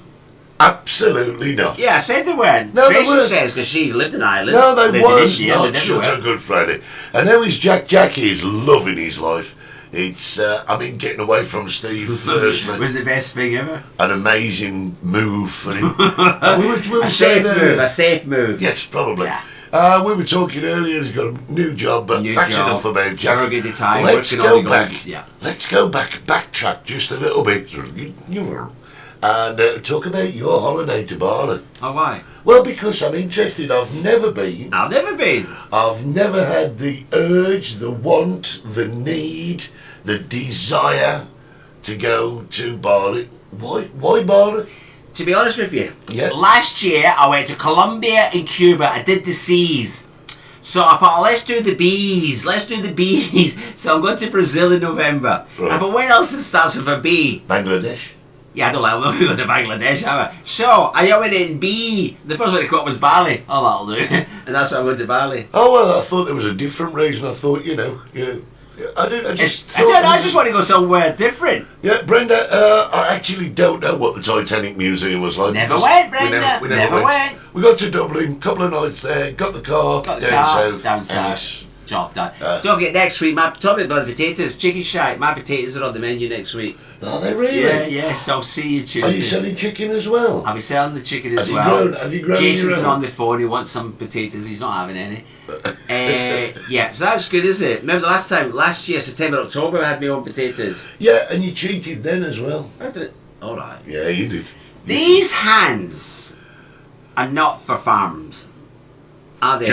Absolutely not. Yeah, I said they weren't. No, they Tracy weren't. says because she lived in Ireland. No, they lived in weren't India, not lived shut everywhere. on Good Friday. And now he's Jack. Jackie is loving his life. It's, getting away from Steve firstly. was the best thing ever. An amazing move for him. we were A saying earlier- safe move. Yes, probably. Yeah. We were talking earlier. He's got a new job, but New that's job. enough about Jack. Very good time, Let's working go on the back. gold. Yeah. Let's go backtrack just a little bit, and talk about your holiday to Bali. Oh, why? Well, because I'm interested. I've never been. I've never been. I've never had the urge, the want, the need, the desire to go to Bali. Why Bali? To be honest with you, Yeah. last year I went to Colombia and Cuba. I did the C's. So I thought, let's do the B's. So I'm going to Brazil in November. Right. I thought, where else starts with a B? Bangladesh. Yeah, I don't like when we go to Bangladesh, have I? So I went in B. The first one to come up was Bali. Oh, that'll do. And that's why I went to Bali. Oh well, I thought there was a different reason. I thought, I I just want to go somewhere different. Yeah, Brenda, I actually don't know what the Titanic Museum was like. Never because went, Brenda. We Never went. We got to Dublin, couple of nights there, got the car, Got the down car, south. down and south. Job done. Uh, Don't forget next week, tell me about the potatoes. Chicken shack. My potatoes are on the menu next week. Are they really? Yeah, so I'll see you Tuesday. Are you selling chicken as well? I'll be selling the chicken as Have you well. have you grown Jason's your been own? on the phone. He wants some potatoes. He's not having any. Yeah, so that's good, isn't it? Remember last year, September, October, I had my own potatoes. Yeah, and you cheated then as well. All right. Yeah, you did. These hands are not for farms, are they?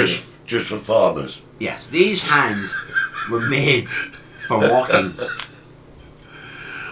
Just for farmers. Yes, these hands were made for walking.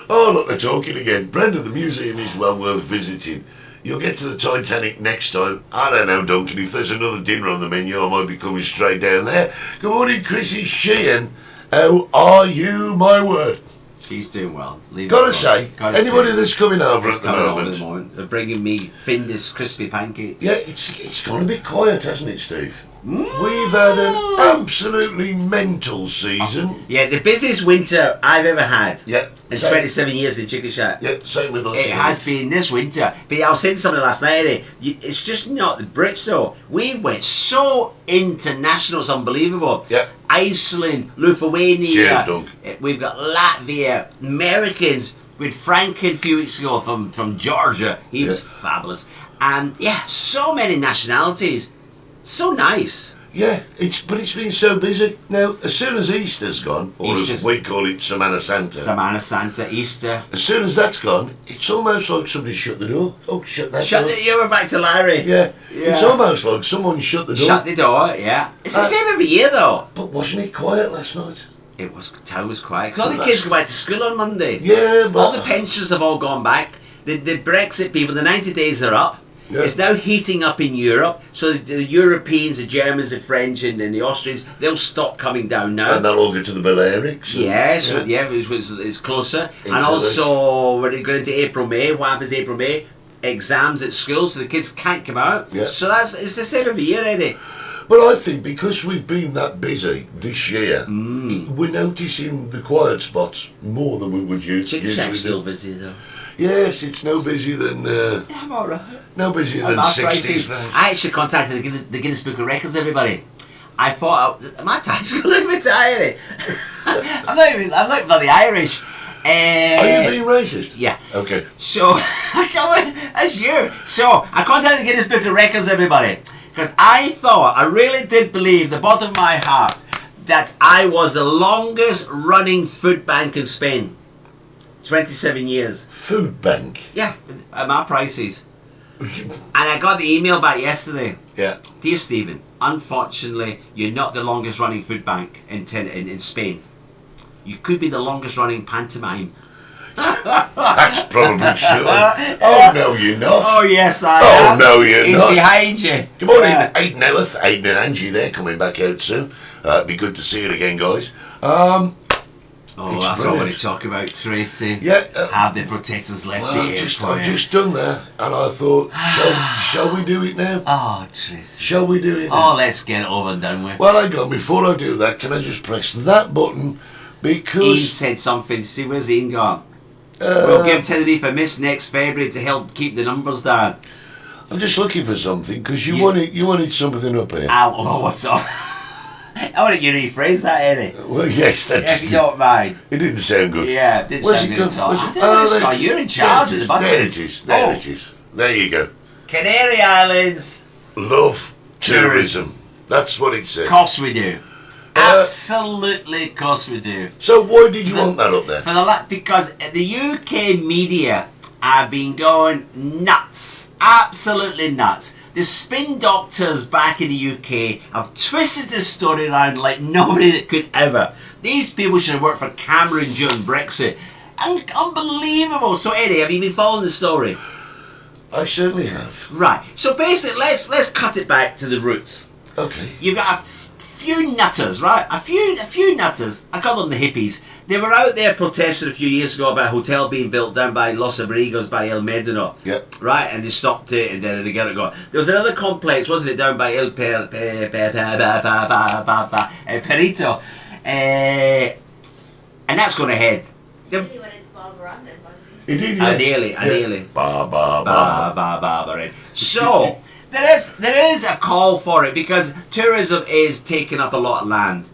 Oh, look, they're talking again. Brenda, the museum is well worth visiting. You'll get to the Titanic next time. I don't know, Duncan. If there's another dinner on the menu, I might be coming straight down there. Good morning, Chrissy Sheehan. How are you, my word? She's doing well. Leave Gotta it say, Gotta anybody say. that's coming over It's at the coming on at the moment. moment. They're bringing me Findus crispy pancakes. Yeah, it's gone a bit quiet, hasn't it, Steve? We've had an absolutely mental season. Yeah, the busiest winter I've ever had. Yeah, In same. 27 years in Chicken Shack. Yeah, same with us. It has been this winter. But I was saying something last night, it's just not the Brits though. We went so international, it's unbelievable. Yeah. Iceland, Lithuania. Cheers, Doug. We've got Latvia, Americans. We had Franken a few weeks ago from Georgia. He was fabulous. And yeah, so many nationalities. So nice. Yeah, it's been so busy. Now, as soon as Easter's gone, or Easter's- as we call it, Semana Santa, Semana Santa, Easter. as soon as that's gone, it's almost like somebody shut the door. Oh, shut that door. You were back to Larry. Yeah, Yeah. it's almost like someone shut the door. Shut the door, yeah. It's the same every year though. But wasn't it quiet last night? Town was quiet. 'Cause all the kids go back to school on Monday. Yeah, but All the pensions have all gone back. The Brexit people, the 90 days are up. Yeah. It's now heating up in Europe. So the Europeans, the Germans, the French and the Austrians, they'll stop coming down now. and they'll all get to the Balearics. Yes, it's closer. And Italy. also, when it going into April, May, what happens April, May? Exams at school, so the kids can't come out. Yeah. So it's the same every year, Eddie. But I think because we've been that busy this year, we're noticing the quiet spots more than we would Chicken usually Shack's still do. busy though. Yes, it's no busier than I'm alright. no busier than That's 60s. right. I actually contacted the Guinness Book of Records, everybody. I thought, my tie's going to look a bit tired. I'm not bloody Irish. Are you being racist? Yeah. Okay. So, that's you. So, I contacted the Guinness Book of Records, everybody. Because I really did believe, the bottom of my heart, that I was the longest running food bank in Spain. 27 years. Food bank. Yeah, at my prices. And I got the email back yesterday. Yeah. Dear Stephen, unfortunately, you're not the longest running food bank in Spain. You could be the longest running pantomime. That's probably true. Oh, no, you're not. Oh, yes, I Oh, am. no, you're He's not. behind you. Good morning, Yeah. Aidan Ellith, Aidan and Angie there, coming back out soon. It'd be good to see you again, guys. Oh, It's that's what I want brilliant. to talk about, Tracy. Yeah. Have the protesters left Well, the I've airport? just done that, and I thought, shall we do it now? Oh, Tracy. Shall we do it Oh, now? let's get it over and done with. Well, hang on, before I do that, can I just press that button? Ian Because said something. See, where's Ian gone? We'll give Tenerife a miss next February to help keep the numbers down. I'm just looking for something, because you You- wanted something up here. Oh, what's up? I want you to rephrase that, Eddie. Well, yes, that's... If you don't mind. It didn't sound good. Yeah, it did Where's sound it good at gone? all. Where's I it- don't know, there Scott, it you're is. in charge of the There button. it is. There it is. There you go. Canary Islands. Love tourism. That's what it said. Of course we do. Absolutely, of course we do. So why did you want that up there? Because the UK media have been going nuts, absolutely nuts. The spin doctors back in the UK have twisted this story around like nobody that could ever. These people should have worked for Cameron during Brexit. Unbelievable. So Eddie, have you been following the story? I certainly have. Right. So basically, let's cut it back to the roots. Okay. You've got a few nutters, right? A few nutters. I call them the hippies. They were out there protesting a few years ago about a hotel being built down by Los Abrigos by El Medino. Yep. Right, and they stopped it, and then they got it going. There was another complex, wasn't it, down by El Perito, and that's going ahead. He did, yeah. Ideally. Ba, ba, ba. Right. So there is a call for it because tourism is taking up a lot of land.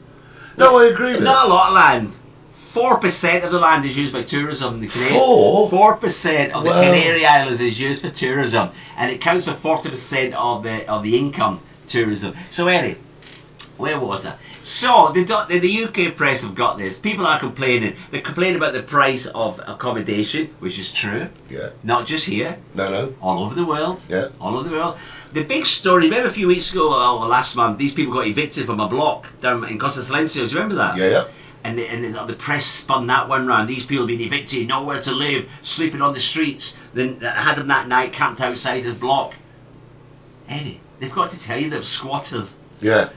No, I agree with Not that. a lot of land. 4% of the land is used by tourism. The 4% of the Wow. Canary Islands is used for tourism, and it counts for 40% of the income tourism. So Eddie, where was I? So the UK press have got this. People are complaining. They're complaining about the price of accommodation, which is true. Yeah. Not just here. No. All over the world. Yeah. All over the world. The big story, remember a few weeks ago, or last month, these people got evicted from a block down in Costa Silencios. Do you remember that? Yeah. And the press spun that one round. These people being evicted, nowhere to live, sleeping on the streets. Then had them that night camped outside this block. Eddie, they've got to tell you they're squatters. Yeah.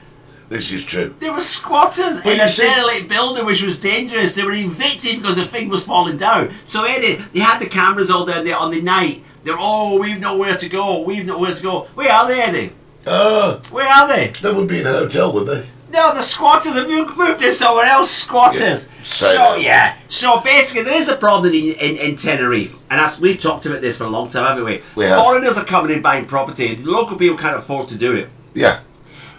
This is true. They were squatters But in you a see- derelict building which was dangerous. They were evicted because the thing was falling down. So Eddie, they had the cameras all down there on the night. They're, we've nowhere to go. Where are they, Eddie? Where are they? They would be in a hotel, would they? No, the squatters. Have you moved to somewhere else? Squatters. Yeah. So basically, there is a problem in Tenerife, and we've talked about this for a long time, haven't we? We have. Foreigners are coming in buying property. The local people can't afford to do it. Yeah.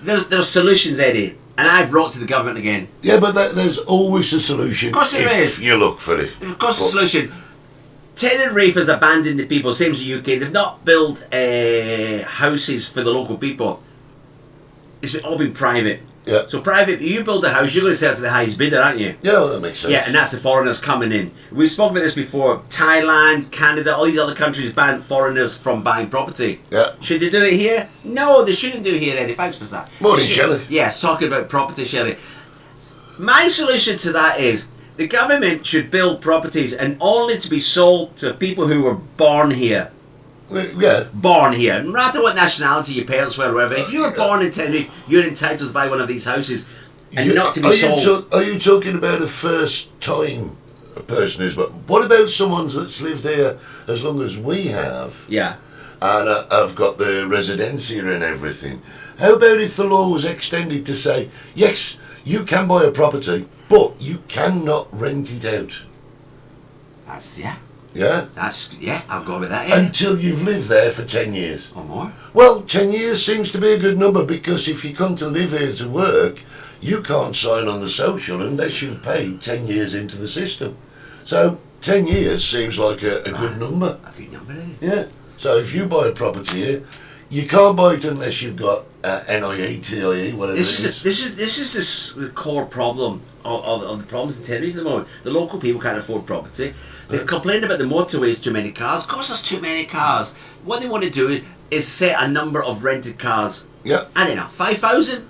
There's solutions, Eddie, and I've wrote to the government again. Yeah, but there's always a solution. Of course there if is. you look for it. Of course, the solution. Tenerife has abandoned the people, same as the UK. They've not built houses for the local people. It's all been private. Yeah. So private, you build a house, you're going to sell it to the highest bidder, aren't you? Yeah, well, that makes sense. Yeah, and that's the foreigners coming in. We've spoken about this before. Thailand, Canada, all these other countries ban foreigners from buying property. Yeah. Should they do it here? No, they shouldn't do it here, Eddie. Thanks for that. Morning, Shelley. Yes, talking about property, Shelley. My solution to that is the government should build properties and only to be sold to people who were born here. Yeah. Born here. No matter what nationality your parents were or whatever. If you were born in Tenerife, you're entitled to buy one of these houses and not to be sold. Are you talking about a first-time person who's... What about someone that's lived here as long as we have? Yeah. And I've got the residencia and everything. How about if the law was extended to say, yes, you can buy a property, but you cannot rent it out? Yeah? I'll go with that, yeah. Until you've lived there for 10 years. Or more. Well, 10 years seems to be a good number because if you come to live here to work, you can't sign on the social unless you've paid 10 years into the system. So 10 years seems like a good number. A good number, isn't it? Yeah. So if you buy a property here, you can't buy it unless you've got NIE, TIE, whatever This it is. is the core problem of the problems in Tenerife at the moment. The local people can't afford property. They complain about the motorways, too many cars. Of course there's too many cars. What they want to do is set a number of rented cars. Yeah. I don't know, 5,000?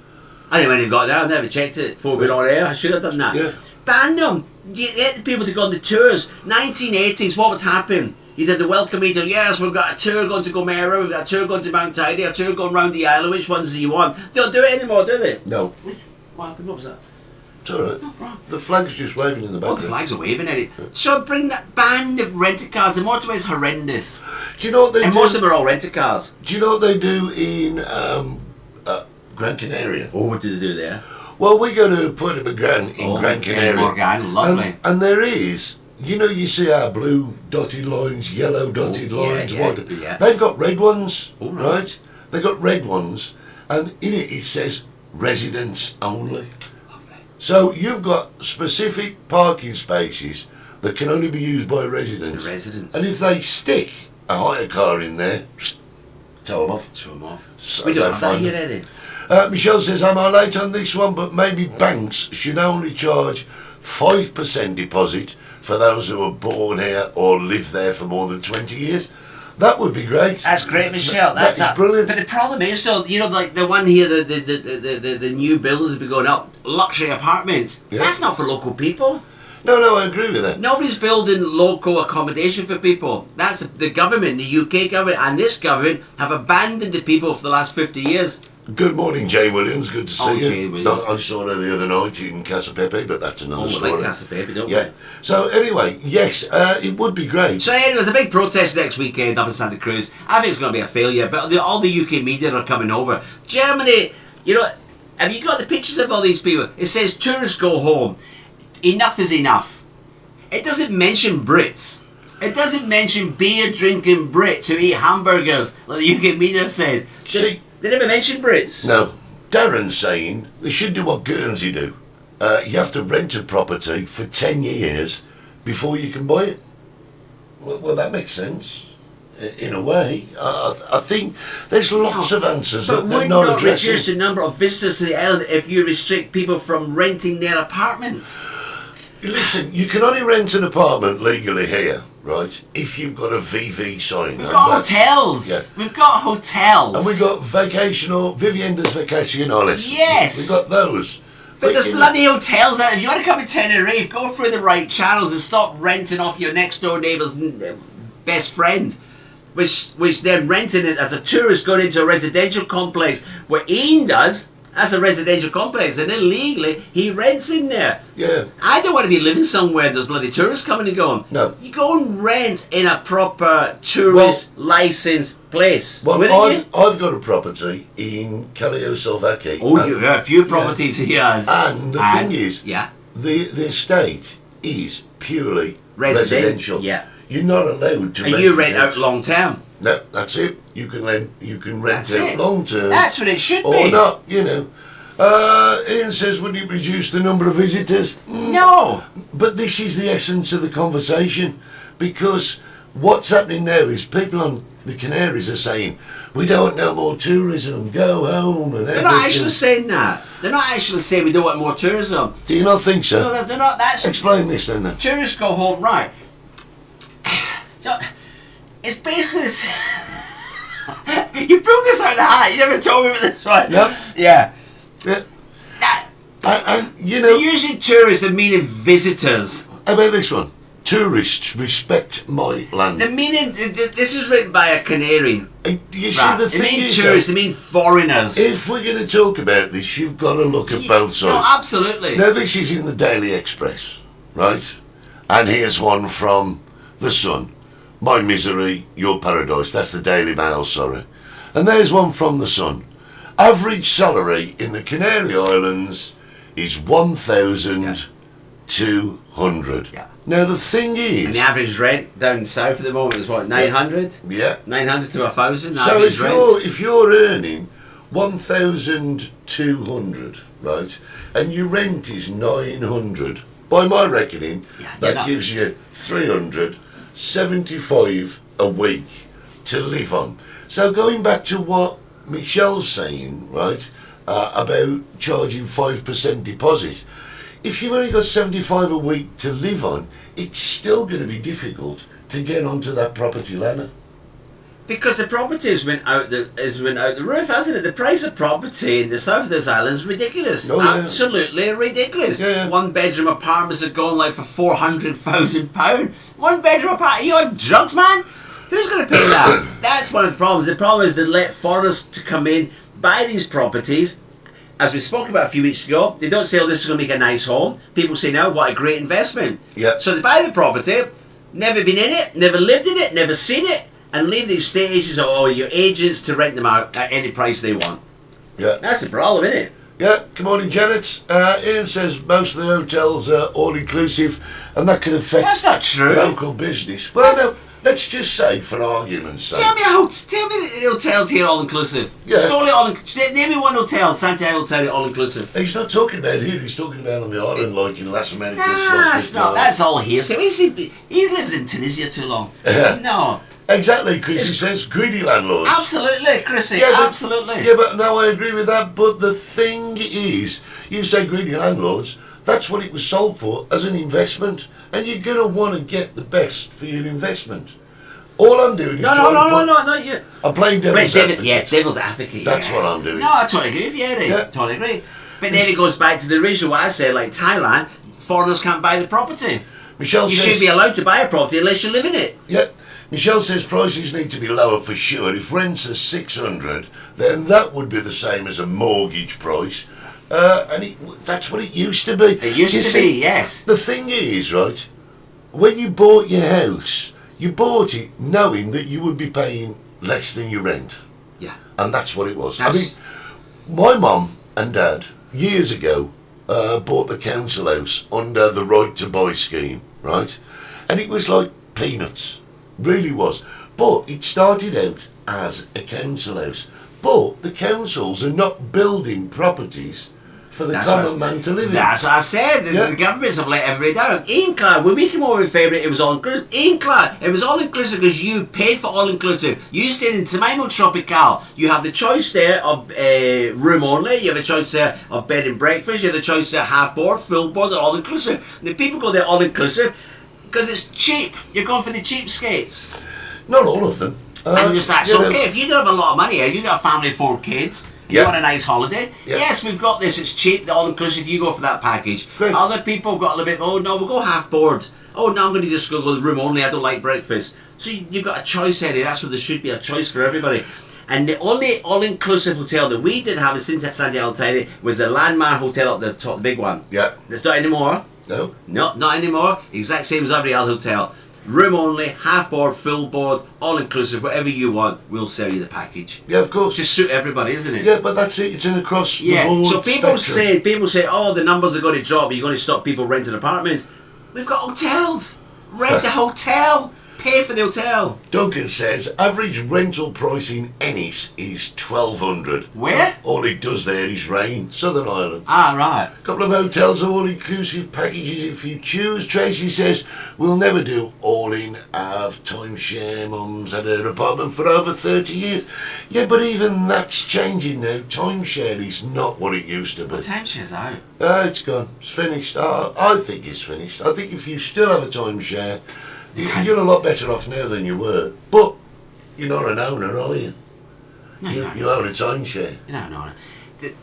I don't know when they got there, I've never checked it before we've been on air. I should have done that. Yeah. Ban them. Get the people to go on the tours. 1980s, what would happen? You did the welcome meeting. Yes, we've got a tour going to Gomera, we've got a tour going to Mount Tidy, a tour going round the island. Which ones do you want? They don't do it anymore, do they? No. What happened? What was that? It's alright. The flag's just waving in the Oh, background. the flags are waving at it. So bring that band of rented cars. The motorway is horrendous. Do you know what they And do? most of them are all rented cars. Do you know what they do in Gran Canaria? Oh, what did they do there? Well, we go to Puerto Gran in Gran Canaria. Morgan, lovely. And there is, you know, you see our blue dotted lines, yellow dotted Oh, yeah, lines, yeah, white. yeah. They've got red ones, Oh, right. right? They've got red ones, and in it says residents only. Lovely. So you've got specific parking spaces that can only be used by residents. The residents. And if they stick a hire car in there, tow them off. Show them off. So We don't they have that find here, them. Eddie. Michelle says, am I late on this one? But maybe banks should only charge 5% deposit for those who are born here or live there for more than 20 years. That would be great. That's great, Michelle. That is brilliant. But the problem is, though, you know, like the one here, the new buildings have been going up, luxury apartments. Yeah. That's not for local people. No, I agree with that. Nobody's building local accommodation for people. That's the government, the UK government, and this government have abandoned the people for the last 50 years. Good morning, Jane Williams. Good to see you. Jane Williams. I saw her the other night in Casa Pepe, but that's another Oh, we story. like Casa Pepe, don't Yeah. we? So anyway, yes, it would be great. So anyway, there's a big protest next weekend up in Santa Cruz. I think it's going to be a failure, but all the UK media are coming over. Germany, you know, have you got the pictures of all these people? It says tourists go home. Enough is enough. It doesn't mention Brits. It doesn't mention beer drinking Brits who eat hamburgers, like the UK media says. See- They never mention Brits. No, Darren's saying they should do what Guernsey do. You have to rent a property for 10 years before you can buy it. Well, that makes sense. In a way, I think there's lots of answers But that they're would not not addressing. reduce the number of visitors to the island if you restrict people from renting their apartments? Listen, you can only rent an apartment legally here, right? If you've got a VV sign. We've got hotels. Yeah. We've got hotels. And we've got Viviendas Vacacionales. Yes. We've got those. But there's you know- bloody hotels out. If you want to come to Tenerife, go through the right channels and stop renting off your next door neighbour's best friend, which then renting it as a tourist going into a residential complex. What Ian does, as a residential complex, and illegally he rents in there. Yeah. I don't want to be living somewhere there's bloody tourists coming and going. No. You go and rent in a proper tourist licensed place. Well, wouldn't you? I've got a property in Kaliosolvaki. Oh, you have a few properties he has. And the thing is, yeah, the estate is purely Resident- residential. yeah. You're not allowed to and rent you it rent out long term. No, that's it. You can rent That's out it. long term. That's what it should or be. not, you know. Ian says, would it reduce the number of visitors? No. But this is the essence of the conversation, because what's happening now is people on the Canaries are saying, we don't want no more tourism, go home and They're everything. not actually saying that. They're not actually saying we don't want more tourism. Do you not think so? No, they're not. That's Explain this then. tourists go home, right? So it's basically you pulled this out of the hat. You never told me about this, right? Yep. Yeah. Yeah. That, And you know, usually tourists are meaning visitors. how about this one? Tourists respect my land. The meaning. This is written by a Canarian. You see, Right. the They thing mean is, tourists. though, They mean foreigners. if we're going to talk about this, you've got to look at both sides. No, absolutely. Now, this is in the Daily Express, right? And here's one from The Sun. My misery, your paradise. That's the Daily Mail, sorry. And there's one from The Sun. Average salary in the Canary Islands is 1,200. Yeah. Now, the thing is... And the average rent down south at the moment is what, 900? Yeah. 900 to 1,000 So average rent. if you're earning 1,200, right, and your rent is 900, by my reckoning, Yeah, you're that not- gives you 375 a week to live on. So going back to what Michelle's saying, right, about charging 5% deposit, if you've only got 75 a week to live on, it's still going to be difficult to get onto that property ladder. Because the properties went out the roof, hasn't it? The price of property in the south of this island is ridiculous. Oh, yeah. Absolutely ridiculous. Yeah, yeah. One bedroom apartments are going like for £400,000. One bedroom apartment? Are you on drugs, man? Who's going to pay that? That's one of the problems. The problem is they let foreigners to come in, buy these properties, as we spoke about a few weeks ago, they don't say, oh, this is going to make a nice home. People say, no, what a great investment. Yeah. So they buy the property, never been in it, never lived in it, never seen it, and leave the estate agents or your agents to rent them out at any price they want. Yeah. That's the problem, isn't it? Yeah, good morning, Janet. Ian says most of the hotels are all-inclusive, and that can affect That's not true. local business. Well, no, let's just say, for argument's sake. Tell me the hotels here all inclusive. Yeah. Solely all inclusive. Name me one hotel, Santiago Hotel, all inclusive. He's not talking about here, he's talking about on the island, like in Las Americas. That's not. That's all hearsay. He lives in Tunisia too long. No. Exactly, Chrissy says greedy landlords. Absolutely, Chrissy. Yeah, but- absolutely. Yeah, but no, I agree with that. But the thing is, you say greedy landlords, that's what it was sold for, as an investment. And you're going to want to get the best for your investment. All I'm doing is No. You. I'm playing devil's advocate. Devil's advocate. That's yes. what I'm doing. No, I totally agree with you, Eddie. Yeah. Totally agree. But then it goes back to the original what I said, like Thailand, foreigners can't buy the property. Michelle You says, should be allowed to buy a property unless you live in it. Yeah. Michelle says prices need to be lower for sure. If rents are 600, then that would be the same as a mortgage price. And that's what it used to be. It used to be, yes. The thing is, right, when you bought your house, you bought it knowing that you would be paying less than your rent. Yeah. And that's what it was. That's- I mean, my mum and dad, years ago, bought the council house under the right to buy scheme, right? And it was like peanuts. Really was. But it started out as a council house. But the councils are not building properties for the common man to live in. That's what I've said. Yeah. The governments have let everybody down. Incline, when we came over in February, it was all inclusive. Incline, it was all inclusive because you paid for all inclusive. You stayed in Tamaimo Tropical. You have the choice there of room only. You have a choice there of bed and breakfast. You have the choice there half board, full board, and all inclusive. The people go there all inclusive because it's cheap. You're going for the cheapskates. Not all of them. And just that's you know, okay. If you don't have a lot of money here, you got a family of 4 kids, you Yeah. want a nice holiday. Yeah. Yes, we've got this. It's cheap, the all-inclusive. You go for that package. Great. Other people have got a little bit. Oh no, we'll go half board. Oh no, I'm going to just go the room only. I don't like breakfast. So you've got a choice, Eddie. That's where there should be a choice for everybody. And the only all-inclusive hotel that we did have in Santiago Hotel was the Landmark Hotel up the top, the big one. Yeah. It's not anymore. No. No, not anymore. Exact same as every other hotel. Room only, half board, full board, all inclusive, whatever you want, we'll sell you the package. Yeah, of course. Just suit everybody, isn't it? Yeah, but that's it. It's an across the Yeah. board So people spectrum. say, oh, the numbers are going to drop. You're going to stop people renting apartments. We've got hotels. Rent a hotel. Pay for the hotel. Duncan says average rental price in Ennis is 1,200. Where? All it does there is rain. Southern Ireland. Ah, right. Couple of hotels are all-inclusive packages if you choose. Tracy says we'll never do all-in. Have timeshare. Mum's had her apartment for over 30 years. Yeah, but even that's changing now. Timeshare is not what it used to be. Timeshare's out. It's gone. It's finished. I think it's finished. I think if you still have a timeshare, you're a lot better off now than you were. But you're not an owner, are you? No, You own a timeshare. No.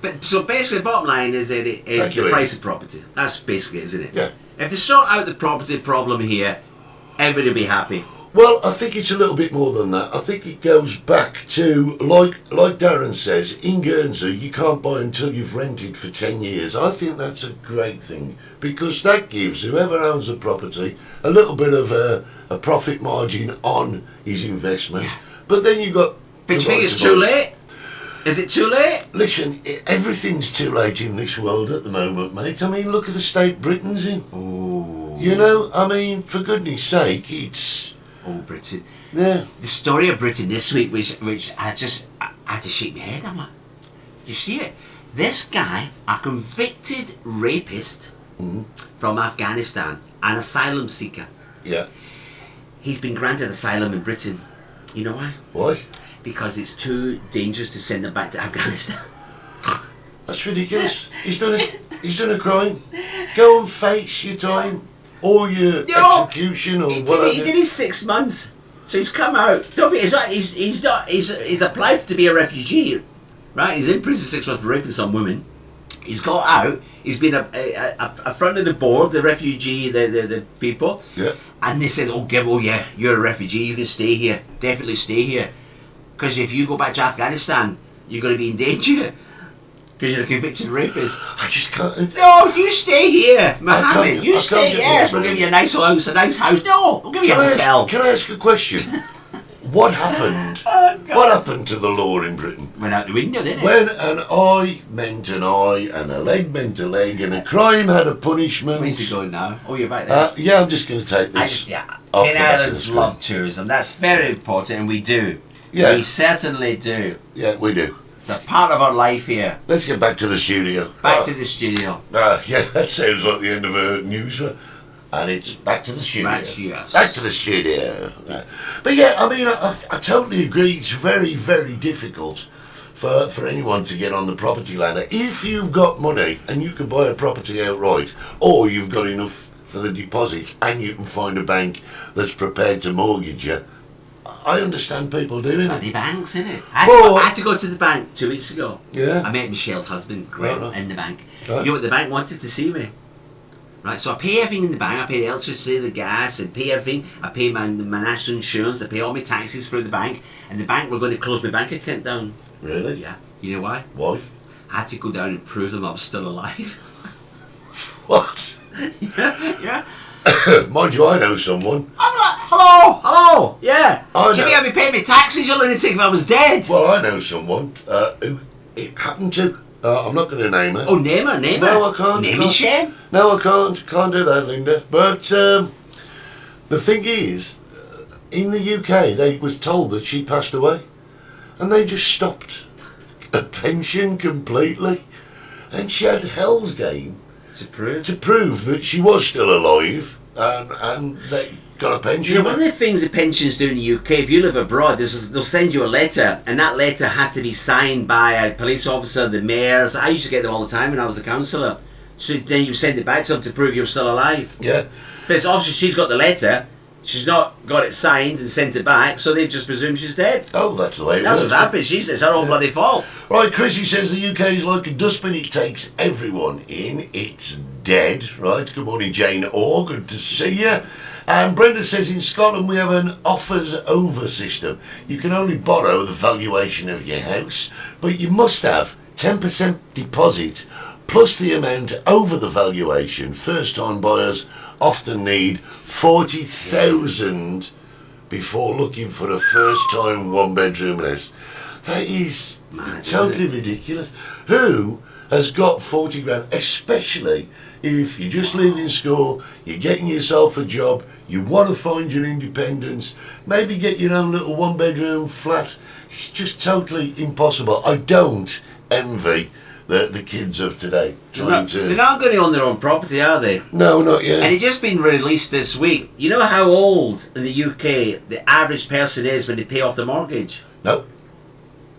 But so basically, the bottom line is that it is Thank you, the price Ian. of property. That's basically it, isn't it? Yeah. If they sort out the property problem here, everybody will be happy. Well, I think it's a little bit more than that. I think it goes back to, like Darren says, in Guernsey, you can't buy until you've rented for 10 years. I think that's a great thing because that gives whoever owns the property a little bit of a profit margin on his investment. Yeah. But then you've got... But you the think right it's to too buy. late? Is it too late? Listen, everything's too late in this world at the moment, mate. I mean, look at the state Britain's in. Oh. You know, I mean, for goodness sake, it's... Oh, Britain. Yeah. The story of Britain this week, which I had to shake my head. I'm like, do you see it? This guy, a convicted rapist from Afghanistan, an asylum seeker. Yeah. He's been granted asylum in Britain. You know why? Why? Because it's too dangerous to send him back to Afghanistan. That's ridiculous. He's done a crime. Go and face your time. Or your execution or whatever. He did his 6 months. So he's come out. Don't forget, he's applied to be a refugee. Right? He's in prison 6 months for raping some women. He's got out. He's been a front of the board, the refugee, the people. Yeah. And they said, oh yeah, you're a refugee, you can stay here. Definitely stay here. Because if you go back to Afghanistan, you're going to be in danger. Because you're a convicted rapist. I just can't. No, you stay here, Mohammed. can't- You I stay can't get here. this, We'll mate. give you a nice house, No, we'll give you a hotel. Can I ask a question? What happened? Oh, God. What happened to the law in Britain? Went out the window, didn't it? When an eye meant an eye, and a leg meant a leg, and a crime had a punishment. Where's he going now? Oh, you're back there. Yeah, I'm just going to take this. off Ken the back of the Islands screen. love tourism. That's very important, and we do. Yeah. We certainly do. Yeah, we do. It's a part of our life here. Let's get back to the studio. Back to the studio. Yeah, that sounds like the end of a news. And it's back to the studio. Yes. Back to the studio. But yeah, I mean, I totally agree. It's very, very difficult for anyone to get on the property ladder. If you've got money and you can buy a property outright, or you've got enough for the deposit and you can find a bank that's prepared to mortgage you, I understand people doing Bloody it. banks, innit? Well- I had to go to the bank 2 weeks ago. Yeah. I met Michelle's husband, great, Right. in the bank. Right. You know what, the bank wanted to see me. Right, so I pay everything in the bank. I pay the electricity, the gas, I pay everything. I pay my national insurance, I pay all my taxes through the bank. And the bank were going to close my bank account down. Really? Yeah. You know why? Why? I had to go down and prove them I was still alive. What? Yeah. Mind you, I know someone. I'm like, hello, yeah. I Should know. be having me pay me taxes, you lunatic, if I was dead. Well, I know someone who it happened to. I'm not going to name her. Oh, name her. No, I can't. Name and shame. No, I can't. Can't do that, Linda. But the thing is, in the UK, they was told that she passed away, and they just stopped a pension completely, and she had hell's game To prove. to prove that she was still alive, and they got a pension. You know, one of the things the pensions do in the UK, if you live abroad, they'll send you a letter, and that letter has to be signed by a police officer, the mayor. So I used to get them all the time when I was a councillor. So then you send it back to them to prove you're still alive. Yeah. But obviously she's got the letter, she's not got it signed and sent it back, so they've just presumed she's dead. Oh, that's the way it That's works. what's happened. It's her own bloody fault. Right, Chrissy says the UK is like a dustbin, it takes everyone in. It's dead. Right, good morning, Jane Orr, good to see you. And Brenda says in Scotland we have an offers over system. You can only borrow the valuation of your house, but you must have 10% deposit plus the amount over the valuation. First time buyers often need 40,000 before looking for a first time one bedroom house. That is Mad, totally ridiculous. Who has got 40 grand, especially if you're just leaving school, you're getting yourself a job, you want to find your independence, maybe get your own little one bedroom flat. It's just totally impossible. I don't envy the kids of today trying They're to... not going to own their own property, are they? No, not yet. And it's just been released this week. You know how old in the UK the average person is when they pay off the mortgage? No.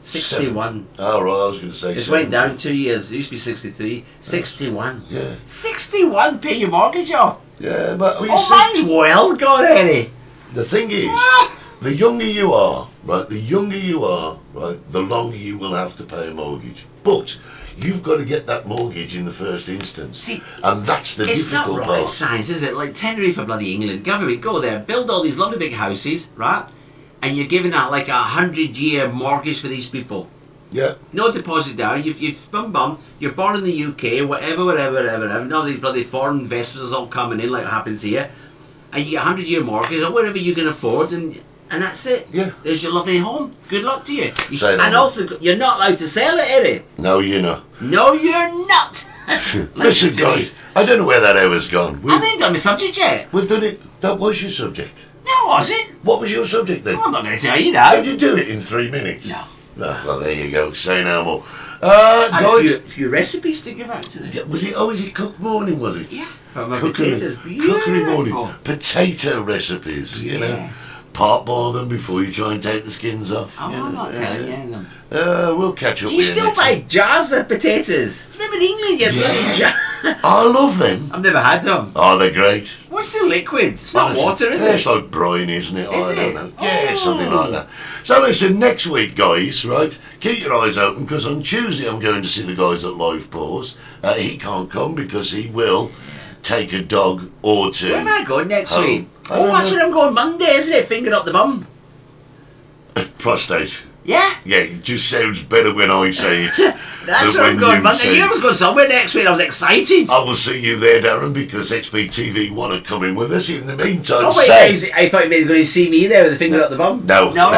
61. Oh, right, I was going to say It's 70. went down 2 years. It used to be 63. 61. Yeah. 61 pay your mortgage off. Yeah, but you Oh, see, mine's well gone, Eddie. the thing is, Ah! the younger you are, right, the longer you will have to pay a mortgage. But you've got to get that mortgage in the first instance. See, and that's the It's not difficult rocket part. science, is it? Like Tenerife, bloody England. Government, go there, build all these lovely big houses, right? And you're giving out like 100-year mortgage for these people. Yeah. No deposit down. You've bum. You're born in the UK, whatever. Now these bloody foreign investors all coming in like it happens here, and you get a 100-year mortgage or whatever you can afford, and that's it. Yeah. There's your lovely home. Good luck to you. Say no And more. also, you're not allowed to sell it, Eddie. No, you know. No, you're not. Listen, to me. guys, I don't know where that hour's gone. I haven't done my subject yet. We've done it. That was your subject. No, was it? What was your subject then? I'm not going to tell you now. Can you do it in 3 minutes? No. Oh, well, there you go. Say no more. I had Guys, a few recipes to give out to them. yeah, was it cook morning, was it? Yeah. From my Cookery, potatoes. cookery morning. Beautiful. Potato recipes, you know. Yes. Part boil them before you try and take the skins off. Oh, you I'm know. not telling you them. We'll catch up Do you with still next buy week. jars of potatoes? Remember in England you had bloody jar. I love them. I've never had them. Oh, they're great. What's the liquid? It's not Honestly, water, is yeah, it? It's like brine, isn't it? Is I don't it? know. Yeah, Oh. something like that. So listen, next week, guys, right? Keep your eyes open because on Tuesday I'm going to see the guys at Live Pause. He can't come because he will take a dog or two. Where am I going next Home. week? I don't Oh, that's know. when I'm going Monday, isn't it? Finger up the bum. Prostate. Yeah. Yeah, it just sounds better when I say it. That's than what I'm when going. you Monday, say you it. was going somewhere next week. I was excited. I will see you there, Darren, because XBTV1 are coming with us. In the meantime, Oh wait, I thought you were going to see me there with a finger up the bum. No, no.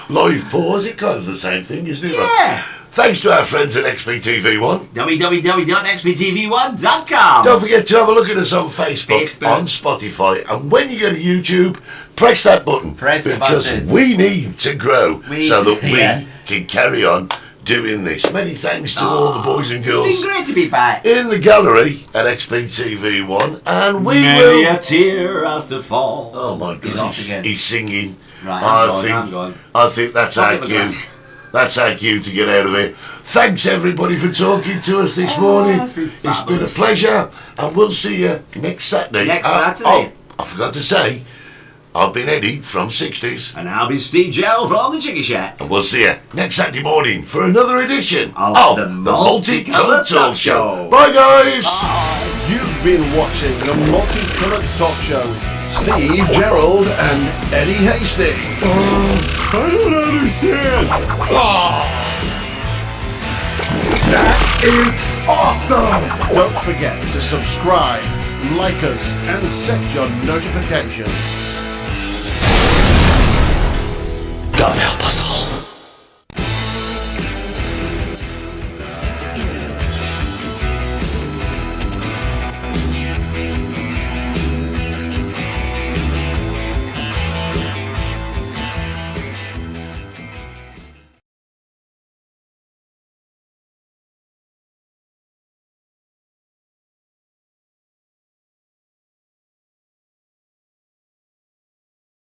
live pause. It kind of the same thing, isn't it? Yeah. Thanks to our friends at XBTV1. www.xbtv1.com. Don't forget to have a look at us on Facebook, on Spotify, and when you go to YouTube, press that button. Press the because button. we need to grow so that we yeah. can carry on doing this. Many thanks to all the boys and girls It's been great to be back. in the gallery at XBTV1, and we Many will. a tear has to fall. Oh my God! He's off again. He's singing. Right, I'm going. I think that's I'll our give a cue. glass. That's our cue to get out of here. Thanks everybody for talking to us this morning. It's been It's been a fabulous. pleasure, and we'll see you next Saturday. Next Saturday. Oh, I forgot to say, I've been Eddie from 60s, And I'll be Steve Gerald from the Chicken Shack. and we'll see you next Saturday morning for another edition Of the the Multicoloured Multicoloured Talk Talk Show. Show. Bye guys! You've been watching the Multicoloured Talk Show. Steve Gerald and Eddie Hastings. I don't understand. That is awesome! Don't forget to subscribe, like us, and set your notifications. God help us all.